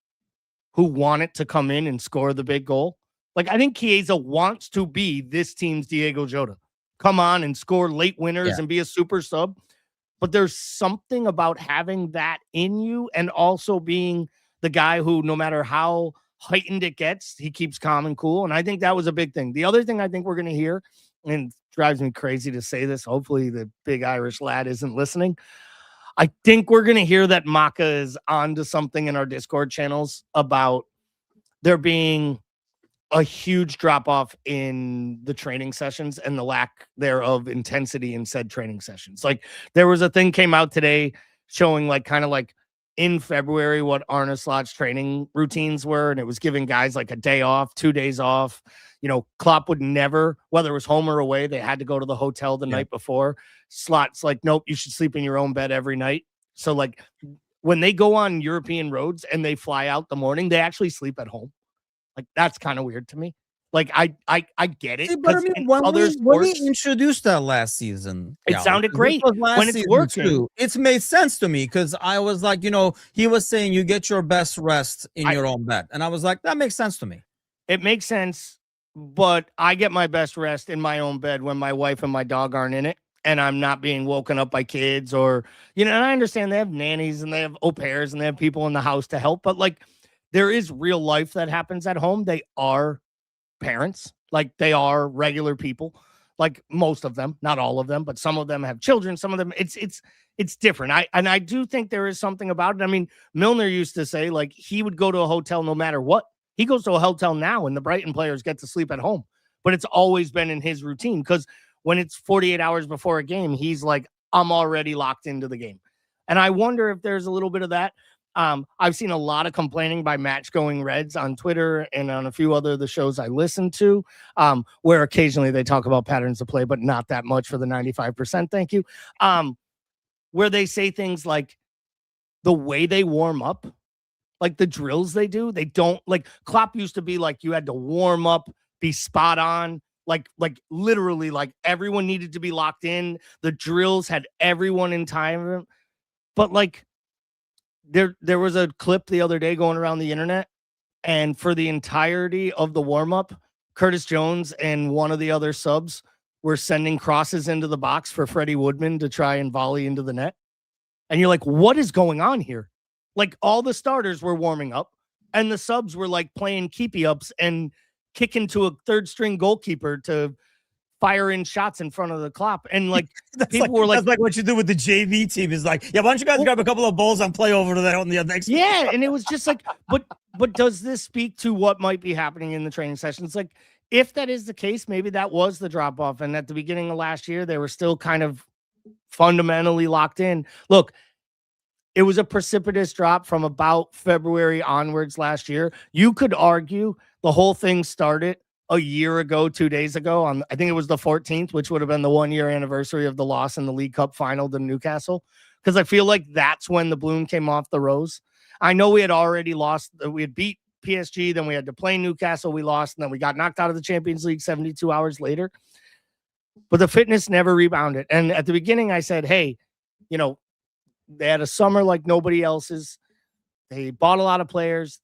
who wanted to come in and score the big goal. Like, I think Chiesa wants to be this team's Diego Jota. Come on and score late winners and be a super sub. But there's something about having that in you and also being the guy who, no matter how heightened it gets, he keeps calm and cool. And I think that was a big thing. The other thing I think we're going to hear, and drives me crazy to say this, hopefully the big Irish lad isn't listening. I think we're going to hear that Maka is onto something in our Discord channels about there being a huge drop-off in the training sessions and the lack thereof intensity in said training sessions. Like, there was a thing came out today showing like kind of like in February what Arne Slot's training routines were, and it was giving guys like a day off, 2 days off. You know, Klopp would never, whether it was home or away, they had to go to the hotel the night before. Slot's like, nope, you should sleep in your own bed every night. So like when they go on European roads and they fly out the morning, they actually sleep at home. Like, that's kind of weird to me. Like, I get it. See, but I mean, when we introduced that last season, it sounded great when it's working. Too, it's made sense to me because I was like, you know, he was saying you get your best rest in your own bed. And I was like, that makes sense to me. It makes sense. But I get my best rest in my own bed when my wife and my dog aren't in it and I'm not being woken up by kids or, you know, and I understand they have nannies and they have au pairs and they have people in the house to help. But like, there is real life that happens at home. They are parents, like they are regular people, like most of them, not all of them, but some of them have children. Some of them, it's different. I do think there is something about it. I mean, Milner used to say like he would go to a hotel no matter what. He goes to a hotel now and the Brighton players get to sleep at home, but it's always been in his routine because when it's 48 hours before a game, he's like, I'm already locked into the game. And I wonder if there's a little bit of that. I've seen a lot of complaining by Match Going Reds on Twitter and on a few other of the shows I listen to, where occasionally they talk about patterns of play, but not that much for the 95%. Thank you. Where they say things like the way they warm up, like the drills they do, they don't like Klopp used to be like, you had to warm up, be spot on. Like literally like everyone needed to be locked in. The drills had everyone in time. But like, there was a clip the other day going around the internet, and for the entirety of the warm-up, Curtis Jones and one of the other subs were sending crosses into the box for Freddie Woodman to try and volley into the net. And you're like, what is going on here? Like, all the starters were warming up, and the subs were like playing keepy-ups and kicking to a third-string goalkeeper to fire in shots in front of the Klopp. And like people were like, that's like what you do with the JV team is like, yeah, why don't you guys grab a couple of balls and play over to that on the next and it was just like, but does this speak to what might be happening in the training sessions? Like, if that is the case, maybe that was the drop off, and at the beginning of last year they were still kind of fundamentally locked in. Look, it was a precipitous drop from about February onwards last year. You could argue the whole thing started a year ago, 2 days ago, on I think it was the 14th, which would have been the 1 year anniversary of the loss in the League Cup final to Newcastle. Because I feel like that's when the bloom came off the rose. I know we had already lost, we had beat PSG, then we had to play Newcastle, we lost, and then we got knocked out of the Champions League 72 hours later. But the fitness never rebounded. And at the beginning, I said, hey, you know, they had a summer like nobody else's. They bought a lot of players.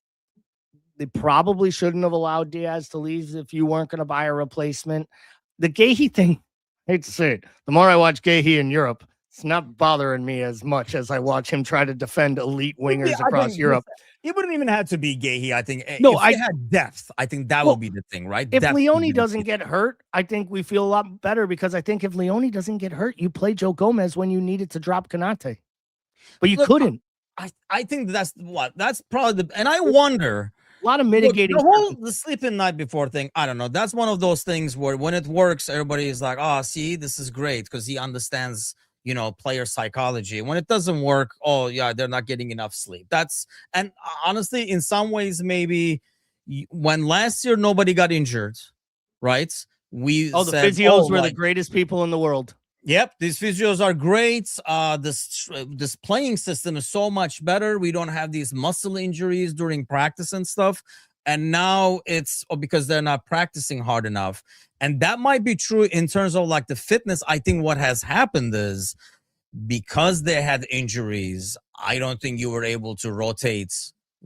They probably shouldn't have allowed Diaz to leave if you weren't going to buy a replacement. The Gahey thing, I hate to say it, the more I watch Gahey in Europe, it's not bothering me as much as I watch him try to defend elite wingers across Europe. He wouldn't even have to be Gahey, I think. No, if he had depth, I think that would be the thing, right? If Leone doesn't get hurt, I think we feel a lot better, because I think if Leone doesn't get hurt, you play Joe Gomez when you needed to drop Konate. But you couldn't. I think that's probably and I wonder. A lot of mitigating. The sleeping night before thing, I don't know. That's one of those things where when it works, everybody is like, oh, see, this is great because he understands, player psychology. When it doesn't work, oh, yeah, they're not getting enough sleep. And honestly, in some ways, maybe when last year nobody got injured, right? The physios were the greatest people in the world. Yep, these physios are great. This playing system is so much better. We don't have these muscle injuries during practice and stuff. And now it's because they're not practicing hard enough. And that might be true in terms of like the fitness. I think what has happened is because they had injuries, I don't think you were able to rotate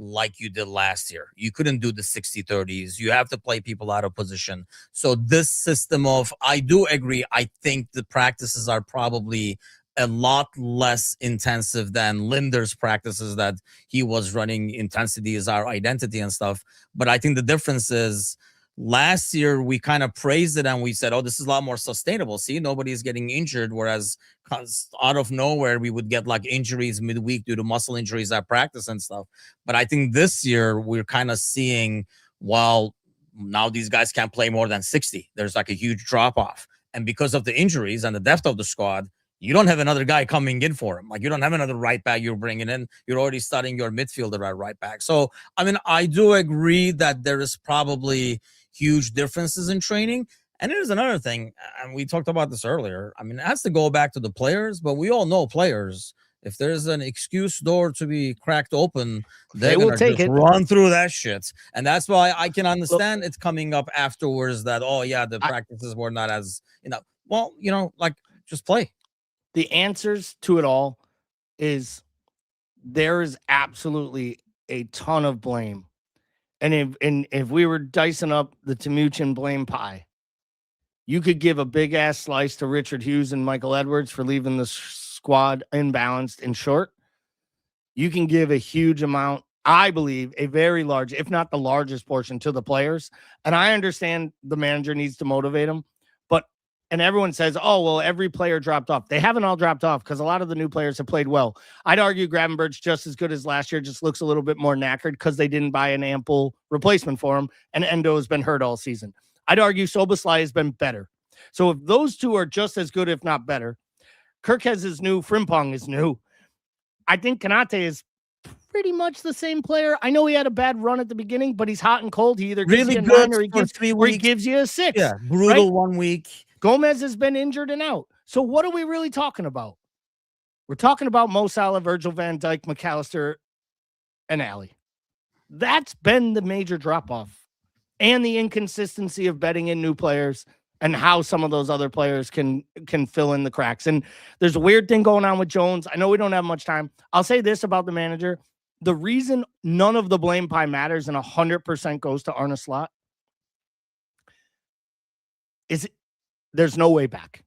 like you did last year. You couldn't do the 60-30s. You have to play people out of position. So this system I do agree. I think the practices are probably a lot less intensive than Linder's practices that he was running. Intensity is our identity and stuff. But I think the difference is last year we kind of praised it and we said, oh, this is a lot more sustainable. See, nobody's getting injured. Whereas out of nowhere, we would get like injuries midweek due to muscle injuries at practice and stuff. But I think this year we're kind of seeing, well, now these guys can't play more than 60. There's like a huge drop off. And because of the injuries and the depth of the squad, you don't have another guy coming in for him. Like you don't have another right back you're bringing in. You're already starting your midfielder at right back. So, I mean, I do agree that there is probably huge differences in training. And there's another thing, and we talked about this earlier. I mean, it has to go back to the players, but we all know players. If there's an excuse door to be cracked open, they will take it, run through that shit. And that's why I can understand it's coming up afterwards that, oh, yeah, the practices were not as, like just play. The answers to it all is there is absolutely a ton of blame. And if we were dicing up the Timucin blame pie, you could give a big ass slice to Richard Hughes and Michael Edwards for leaving the squad imbalanced and short. You can give a huge amount, I believe, a very large, if not the largest portion to the players. And I understand the manager needs to motivate them, and everyone says, oh, well, every player dropped off. They haven't all dropped off because a lot of the new players have played well. I'd argue Gravenberch's just as good as last year, just looks a little bit more knackered because they didn't buy an ample replacement for him, and Endo has been hurt all season. I'd argue Soboslai has been better. So if those two are just as good, if not better, Kirkez is new, Frimpong is new. I think Kanate is pretty much the same player. I know he had a bad run at the beginning, but he's hot and cold. He either gives you a 9 or he gives you a 6. Yeah, brutal right? 1 week. Gomez has been injured and out. So what are we really talking about? We're talking about Mo Salah, Virgil van Dijk, McAllister, and Ali. That's been the major drop-off. And the inconsistency of betting in new players and how some of those other players can fill in the cracks. And there's a weird thing going on with Jones. I know we don't have much time. I'll say this about the manager. The reason none of the blame pie matters and 100% goes to Arne Slot is there's no way back.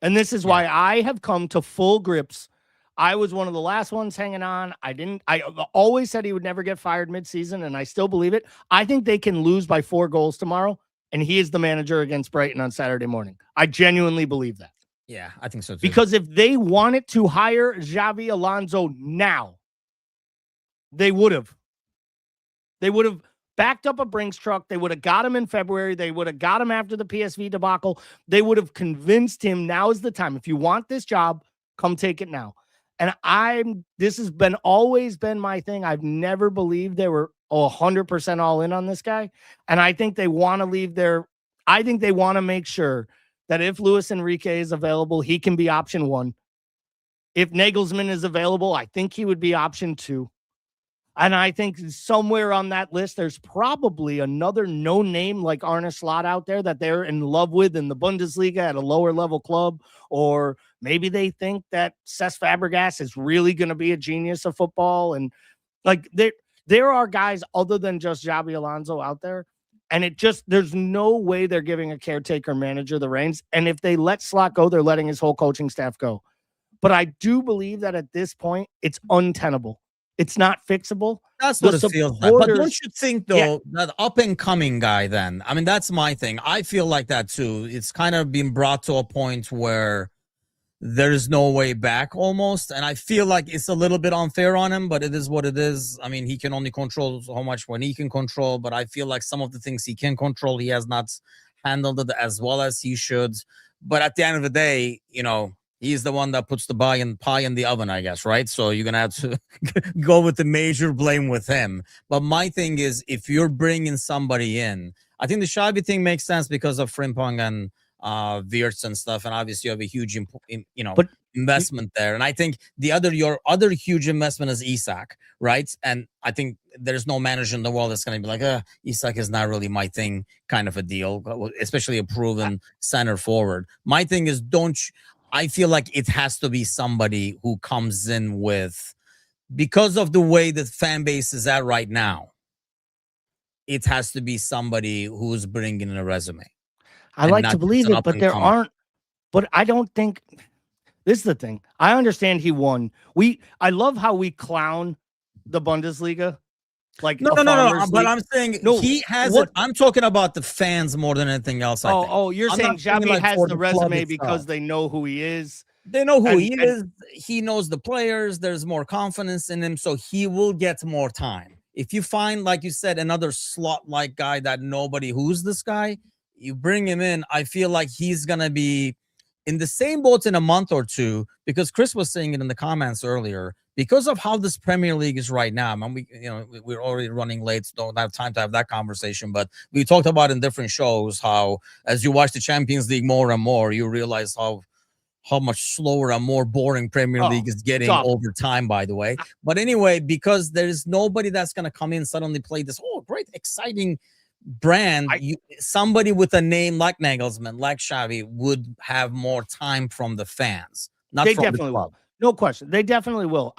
And this is why I have come to full grips. I was one of the last ones hanging on. I always said he would never get fired midseason, and I still believe it. I think they can lose by 4 goals tomorrow, and he is the manager against Brighton on Saturday morning. I genuinely believe that. Yeah, I think so too. Because if they wanted to hire Xabi Alonso now, they would have. They would have backed up a Brinks truck. They would have got him in February. They would have got him after the PSV debacle. They would have convinced him now is the time. If you want this job, come take it now. And this has always been my thing. I've never believed they were 100% all in on this guy. And I think they want to I think they want to make sure that if Luis Enrique is available, he can be option 1. If Nagelsmann is available, I think he would be option 2. And I think somewhere on that list, there's probably another no name like Arne Slot out there that they're in love with in the Bundesliga at a lower level club. Or maybe they think that Cesc Fabregas is really going to be a genius of football. And like there are guys other than just Xabi Alonso out there. And there's no way they're giving a caretaker manager the reins. And if they let Slot go, they're letting his whole coaching staff go. But I do believe that at this point, it's untenable. It's not fixable. That's what it feels like. But don't you think, though, that up-and-coming guy then, I mean, that's my thing. I feel like that, too. It's kind of been brought to a point where there's no way back almost. And I feel like it's a little bit unfair on him, but it is what it is. I mean, he can only control so much when he can control, but I feel like some of the things he can control, he has not handled it as well as he should. But at the end of the day, he's the one that puts the pie in the oven, I guess, right? So you're going to have to go with the major blame with him. But my thing is, if you're bringing somebody in, I think the Xavi thing makes sense because of Frimpong and Wirtz and stuff, and obviously you have a huge investment there. And I think your other huge investment is Isak, right? And I think there's no manager in the world that's going to be like, Isak is not really my thing, kind of a deal, especially a proven center forward. My thing is, I feel like it has to be somebody who comes in with, because of the way the fan base is at right now, it has to be somebody who's bringing in a resume. I like to believe it, but there aren't. But I don't think this is the thing. I understand he won. I love how we clown the Bundesliga. Like no. But I'm saying he has it. I'm talking about the fans more than anything else. You're saying Xavi has the resume because they know who he is. They know who he is. He knows the players. There's more confidence in him, so he will get more time. If you find, like you said, another slot-like guy that nobody, who's this guy? You bring him in, I feel like he's going to be in the same boat in a month or two, because Chris was saying it in the comments earlier, because of how this Premier League is right now. I mean, we're already running late, so don't have time to have that conversation, but we talked about in different shows how, as you watch the Champions League more and more, you realize how much slower and more boring Premier League is getting over time, by the way. But anyway, because there's nobody that's going to come in suddenly play this great, exciting brand, somebody with a name like Nagelsmann, like Xavi, would have more time from the fans. They definitely will. No question. They definitely will.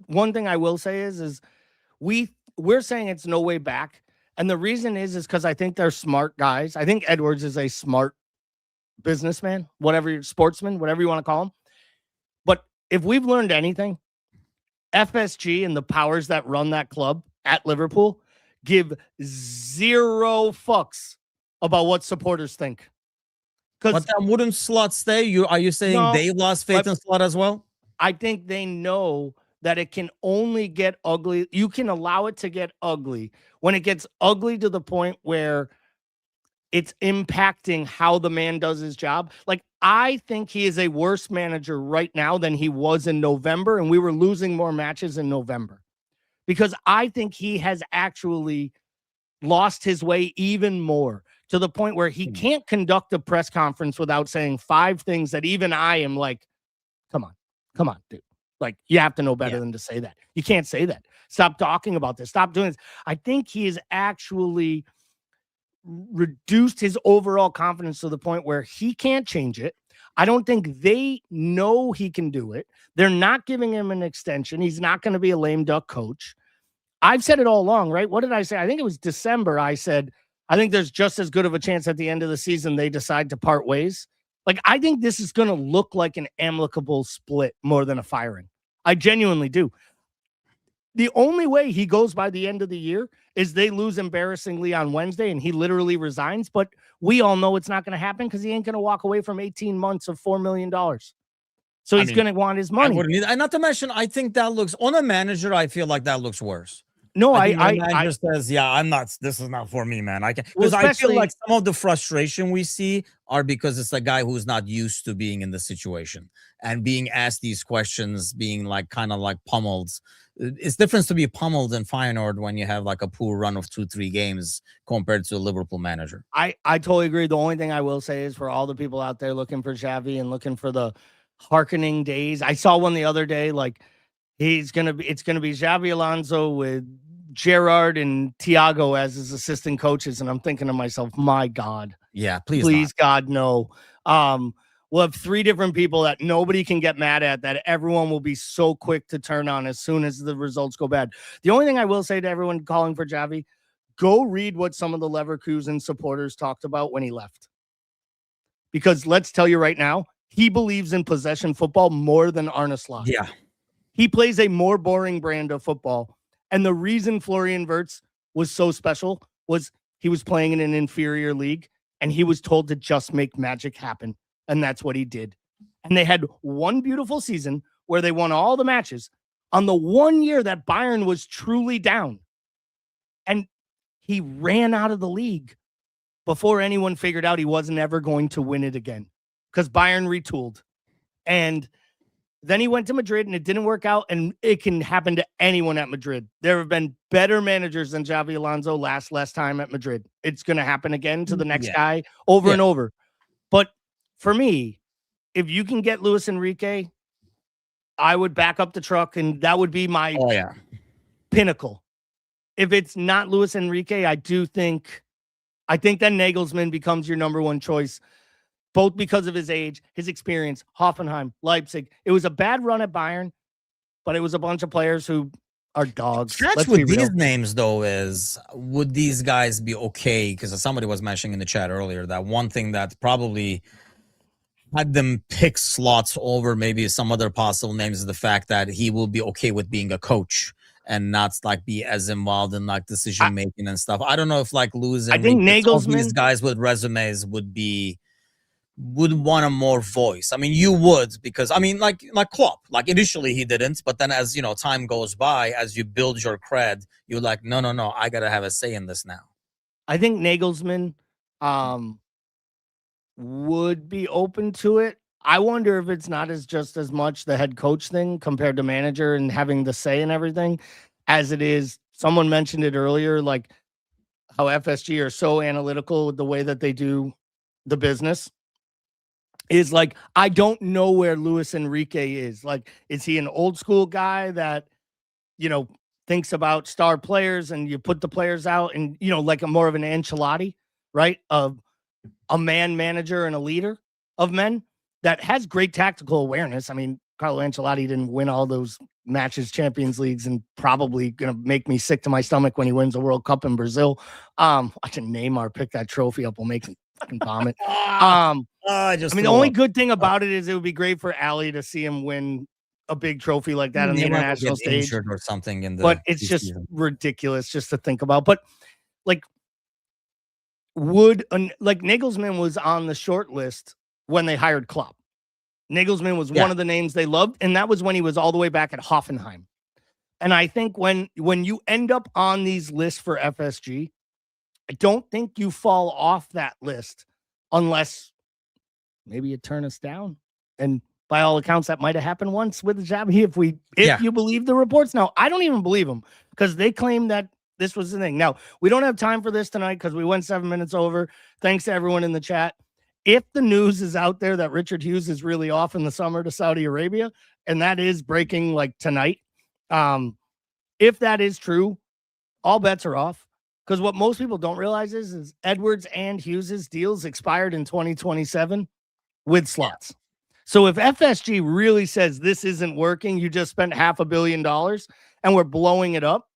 One thing I will say is we're saying it's no way back. And the reason is because I think they're smart guys. I think Edwards is a smart businessman, sportsman, whatever you want to call him. But if we've learned anything, FSG and the powers that run that club at Liverpool give zero fucks about what supporters think. But then wouldn't Slot stay? Are you saying they lost faith in Slot as well? I think they know that it can only get ugly. You can allow it to get ugly when it gets ugly to the point where it's impacting how the man does his job. Like, I think he is a worse manager right now than he was in November, and we were losing more matches in November. Because I think he has actually lost his way even more, to the point where he can't conduct a press conference without saying 5 things that even I am like, come on, dude. Like, you have to know better than to say that. You can't say that. Stop talking about this. Stop doing this. I think he has actually reduced his overall confidence to the point where he can't change it. I don't think they know he can do it. They're not giving him an extension. He's not going to be a lame duck coach. I've said it all along, right? What did I say? I think it was December. I said, I think there's just as good of a chance at the end of the season they decide to part ways. Like, I think this is going to look like an amicable split more than a firing. I genuinely do. The only way he goes by the end of the year is they lose embarrassingly on Wednesday and he literally resigns. But we all know it's not going to happen because he ain't going to walk away from 18 months of $4 million. So he's going to want his money. And not to mention, I think that looks, on a manager, I feel like that looks worse. No, I says, I'm not, this is not for me, man. I can't, because I feel like some of the frustration we see are because it's a guy who's not used to being in the situation and being asked these questions, being like kind of like pummeled. It's different to be pummeled in Feyenoord when you have like a poor run of 2-3 games compared to a Liverpool manager. I totally agree. The only thing I will say is, for all the people out there looking for Xavi and looking for the hearkening days, I saw one the other day, like it's gonna be Xavi Alonso with Gerrard and Thiago as his assistant coaches, and I'm thinking to myself, my God, please, God, no. We'll have 3 different people that nobody can get mad at, that everyone will be so quick to turn on as soon as the results go bad. The only thing I will say to everyone calling for Xavi, go read what some of the Leverkusen supporters talked about when he left. Because let's tell you right now, he believes in possession football more than Arne Slot. Yeah. He plays a more boring brand of football. And the reason Florian Wirtz was so special was he was playing in an inferior league and he was told to just make magic happen. And that's what he did. And they had one beautiful season where they won all the matches on the 1 year that Bayern was truly down. And he ran out of the league before anyone figured out he wasn't ever going to win it again because Bayern retooled. And then he went to Madrid and it didn't work out. And it can happen to anyone at Madrid. There have been better managers than Xabi Alonso last time at Madrid. It's going to happen again to the next guy over and over. But for me, if you can get Luis Enrique, I would back up the truck and that would be my pinnacle. If it's not Luis Enrique, I think that Nagelsmann becomes your number one choice, both because of his age, his experience, Hoffenheim, Leipzig. It was a bad run at Bayern, but it was a bunch of players who are dogs. Stretch with these names, though, is would these guys be okay? Because somebody was mentioning in the chat earlier that one thing that probably had them pick slots over maybe some other possible names is the fact that he will be okay with being a coach and not like be as involved in like decision making and stuff. I don't know if like losing. I think Nagelsmann, these guys with resumes would want a more voice. I mean, you would, because I mean, like Klopp, like initially he didn't, but then as you know, time goes by, as you build your cred, you're like, no, I gotta have a say in this now. I think Nagelsmann would be open to it. I wonder if it's not just as much the head coach thing compared to manager and having the say in everything as it is. Someone mentioned it earlier, like how FSG are so analytical with the way that they do the business. Is like, I don't know where Luis Enrique is. Like, is he an old school guy that, you know, thinks about star players and you put the players out and, you know, like a more of an Ancelotti, right? Of a man manager and a leader of men that has great tactical awareness. I mean, Carlo Ancelotti didn't win all those matches, Champions Leagues, and probably going to make me sick to my stomach when he wins the World Cup in Brazil. Watching Neymar pick that trophy up will make me fucking vomit. The only good thing about it is it would be great for Ali to see him win a big trophy like that on the international stage or something. But it's just ridiculous just to think about. But like, Nagelsmann was on the short list when they hired Klopp. Nagelsmann was one of the names they loved, and that was when he was all the way back at Hoffenheim. And I think when you end up on these lists for FSG, I don't think you fall off that list unless maybe you turn us down. And by all accounts, that might have happened once with Xabi if you believe the reports. Now, I don't even believe them because they claim that this was the thing. Now, we don't have time for this tonight because we went 7 minutes over. Thanks to everyone in the chat. If the news is out there that Richard Hughes is really off in the summer to Saudi Arabia, and that is breaking like tonight, if that is true, all bets are off. Because what most people don't realize is Edwards and Hughes's deals expired in 2027 with slots. So if FSG really says this isn't working, you just spent $500 million and we're blowing it up,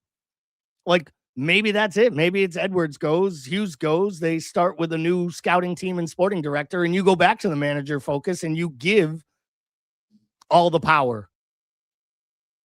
like maybe that's it. Maybe it's Edwards goes, Hughes goes. They start with a new scouting team and sporting director, and you go back to the manager focus and you give all the power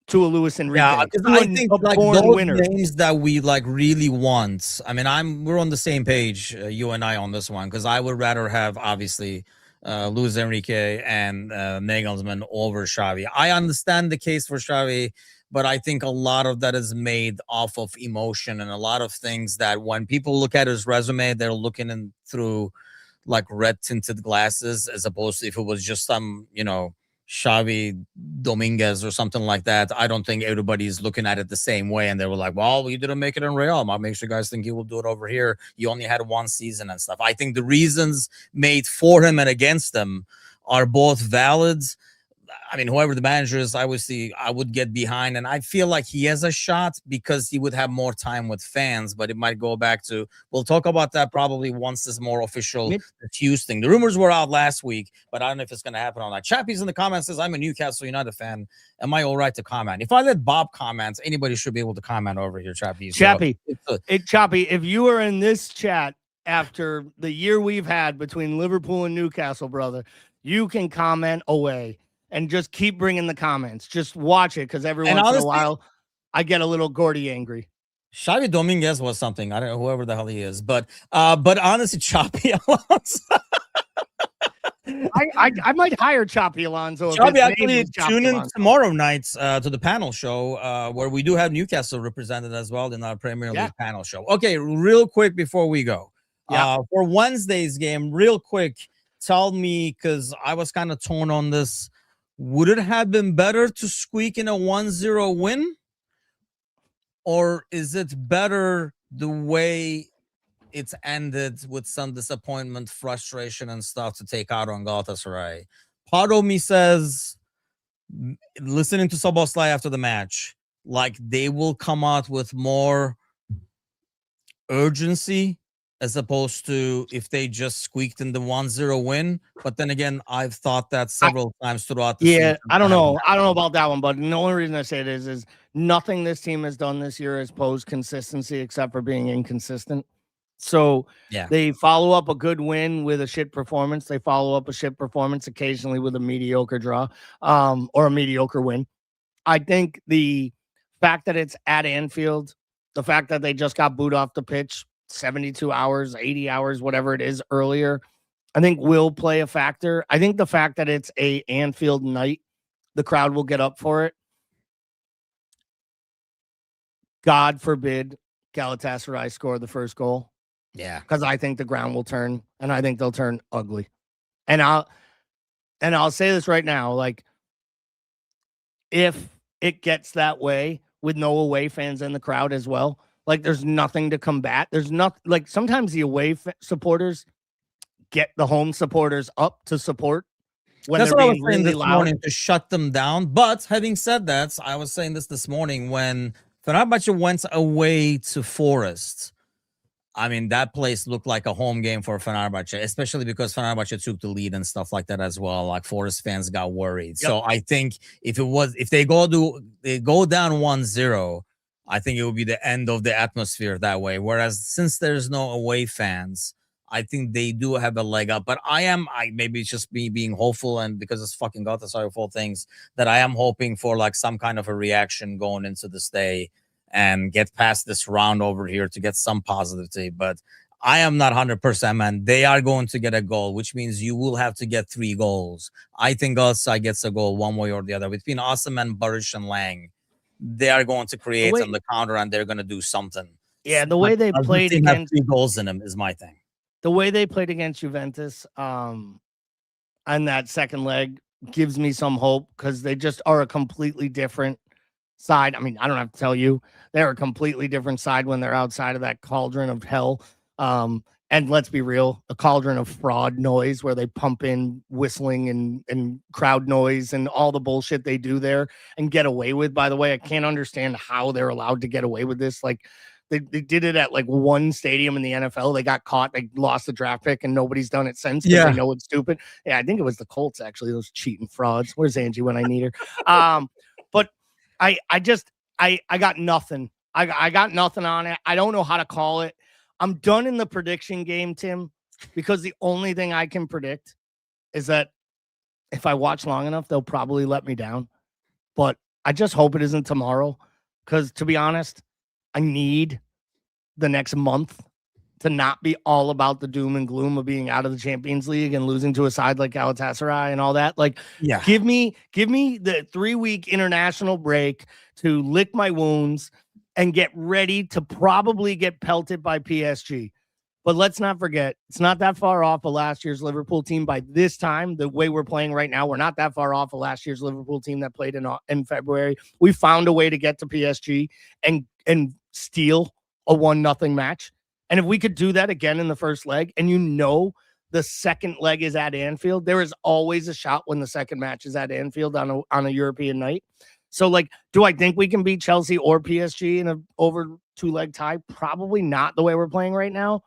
to a Luis Enrique. Yeah, because I think like those names that we like really want. I mean, we're on the same page, you and I, on this one, because I would rather have obviously Luis Enrique and Nagelsmann over Xavi. I understand the case for Xavi, but I think a lot of that is made off of emotion and a lot of things that when people look at his resume, they're looking in through like red tinted glasses, as opposed to if it was just some, you know, Xavi Dominguez or something like that. I don't think everybody's looking at it the same way. And they were like, well, you didn't make it in Real. What makes you guys think you will do it over here? You only had one season and stuff. I think the reasons made for him and against him are both valid. I mean, whoever the manager is, obviously, I would get behind. And I feel like he has a shot because he would have more time with fans. But it might go back to, we'll talk about that probably once this more official Hughes thing. The rumors were out last week, but I don't know if it's going to happen on that. Chappie's in the comments says, I'm a Newcastle United fan. Am I all right to comment? If I let Bob comment, anybody should be able to comment over here, Chappie. Chappie, Chappie, if you are in this chat after the year we've had between Liverpool and Newcastle, brother, you can comment away. And just keep bringing the comments. Just watch it, because every once in a while, I get a little Gordy angry. Xavi Dominguez was something. I don't know, whoever the hell he is. But honestly, Choppy I might hire Choppy Alonso. Choppy, actually tune in tomorrow night to the panel show where we do have Newcastle represented as well in our Premier League panel show. Okay, real quick before we go. For Wednesday's game, real quick, tell me, because I was kind of torn on this, would it have been better to squeak in a 1-0 win? Or is it better the way it's ended with some disappointment, frustration, and stuff to take out on Galatasaray? Part of me says, listening to Szoboszlai after the match, like they will come out with more urgency as opposed to if they just squeaked in the 1-0 win. But then again, I've thought that several times throughout the season. I don't know. I don't know about that one, but the only reason I say it is nothing this team has done this year has posed consistency except for being inconsistent. So they follow up a good win with a shit performance. They follow up a shit performance occasionally with a mediocre draw or a mediocre win. I think the fact that it's at Anfield, the fact that they just got booed off the pitch 72 hours, 80 hours, whatever it is earlier, I think will play a factor. I think the fact that it's a Anfield night, the crowd will get up for it. God forbid Galatasaray score the first goal. Yeah. Because I think the ground will turn, and I think they'll turn ugly. And I'll say this right now, like, if it gets that way with no away fans in the crowd as well, like, there's nothing to combat. There's not, like, sometimes the away supporters get the home supporters up to support when that's they're what I being was saying really this loud. morning, to shut them down. But having said that, I was saying this morning when Fenerbahce went away to Forest. I mean, that place looked like a home game for Fenerbahce, especially because Fenerbahce took the lead and stuff like that as well. Like, Forest fans got worried. Yep. So I think if they go down 1-0, I think it would be the end of the atmosphere that way. Whereas since there's no away fans, I think they do have a leg up. But maybe it's just me being hopeful, and because it's fucking Galatasaray full things, that I am hoping for like some kind of a reaction going into this day and get past this round over here to get some positivity. But I am not 100%, man. They are going to get a goal, which means you will have to get 3 goals. I think Galatasaray gets a goal one way or the other. Between Osimhen, Barış, and Lang, they are going to create on the counter, and they're going to do something. Yeah, the way they played against 3 goals in them is my thing. The way they played against Juventus on that second leg gives me some hope, because they just are a completely different side. I mean, I don't have to tell you, they're a completely different side when they're outside of that cauldron of hell. And let's be real, a cauldron of fraud noise where they pump in whistling and crowd noise and all the bullshit they do there and get away with. By the way, I can't understand how they're allowed to get away with this. Like, they did it at like one stadium in the NFL. They got caught. They lost the draft pick, and nobody's done it since because they know it's stupid. Yeah, I think it was the Colts, actually, those cheating frauds. Where's Angie when I need her? But I got nothing. I got nothing on it. I don't know how to call it. I'm done in the prediction game, Tim, because the only thing I can predict is that if I watch long enough, they'll probably let me down. But I just hope it isn't tomorrow, because, to be honest, I need the next month to not be all about the doom and gloom of being out of the Champions League and losing to a side like Galatasaray and all that. Like, give me the 3-week international break to lick my wounds and get ready to probably get pelted by PSG. But let's not forget, it's not that far off of last year's Liverpool team. By this time, the way we're playing right now, we're not that far off of last year's Liverpool team that played in February. We found a way to get to PSG and steal a 1-0 match. And if we could do that again in the first leg, and the second leg is at Anfield, there is always a shot when the second match is at Anfield on a European night. So, like, do I think we can beat Chelsea or PSG in an over 2-leg tie? Probably not the way we're playing right now.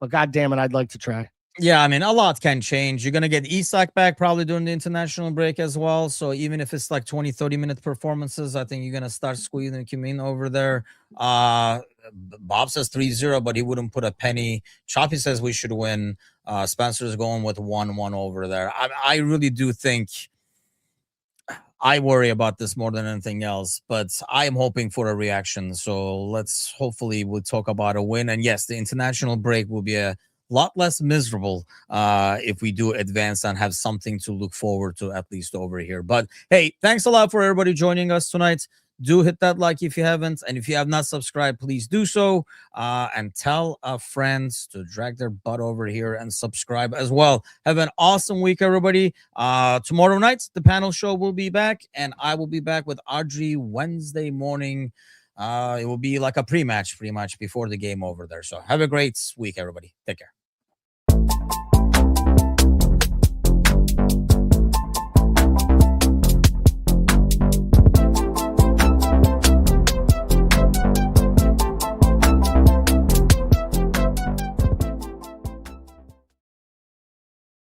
But God damn it, I'd like to try. Yeah, I mean, a lot can change. You're going to get Isak back probably during the international break as well. So even if it's like 20, 30-minute performances, I think you're going to start squeezing Kim over there. Bob says 3-0, but he wouldn't put a penny. Choppy says we should win. Spencer's going with 1-1 over there. I really do think I worry about this more than anything else, but I am hoping for a reaction. So we'll talk about a win. And yes, the international break will be a lot less miserable if we do advance and have something to look forward to, at least over here. But hey, thanks a lot for everybody joining us tonight. Do hit that like if you haven't, and if you have not subscribed, please do so, and tell friends to drag their butt over here and subscribe as well. Have an awesome week, everybody. Tomorrow night the panel show will be back, and I will be back with Audrey Wednesday morning. It will be like a pre-match pretty much before the game over there. So have a great week, everybody. Take care.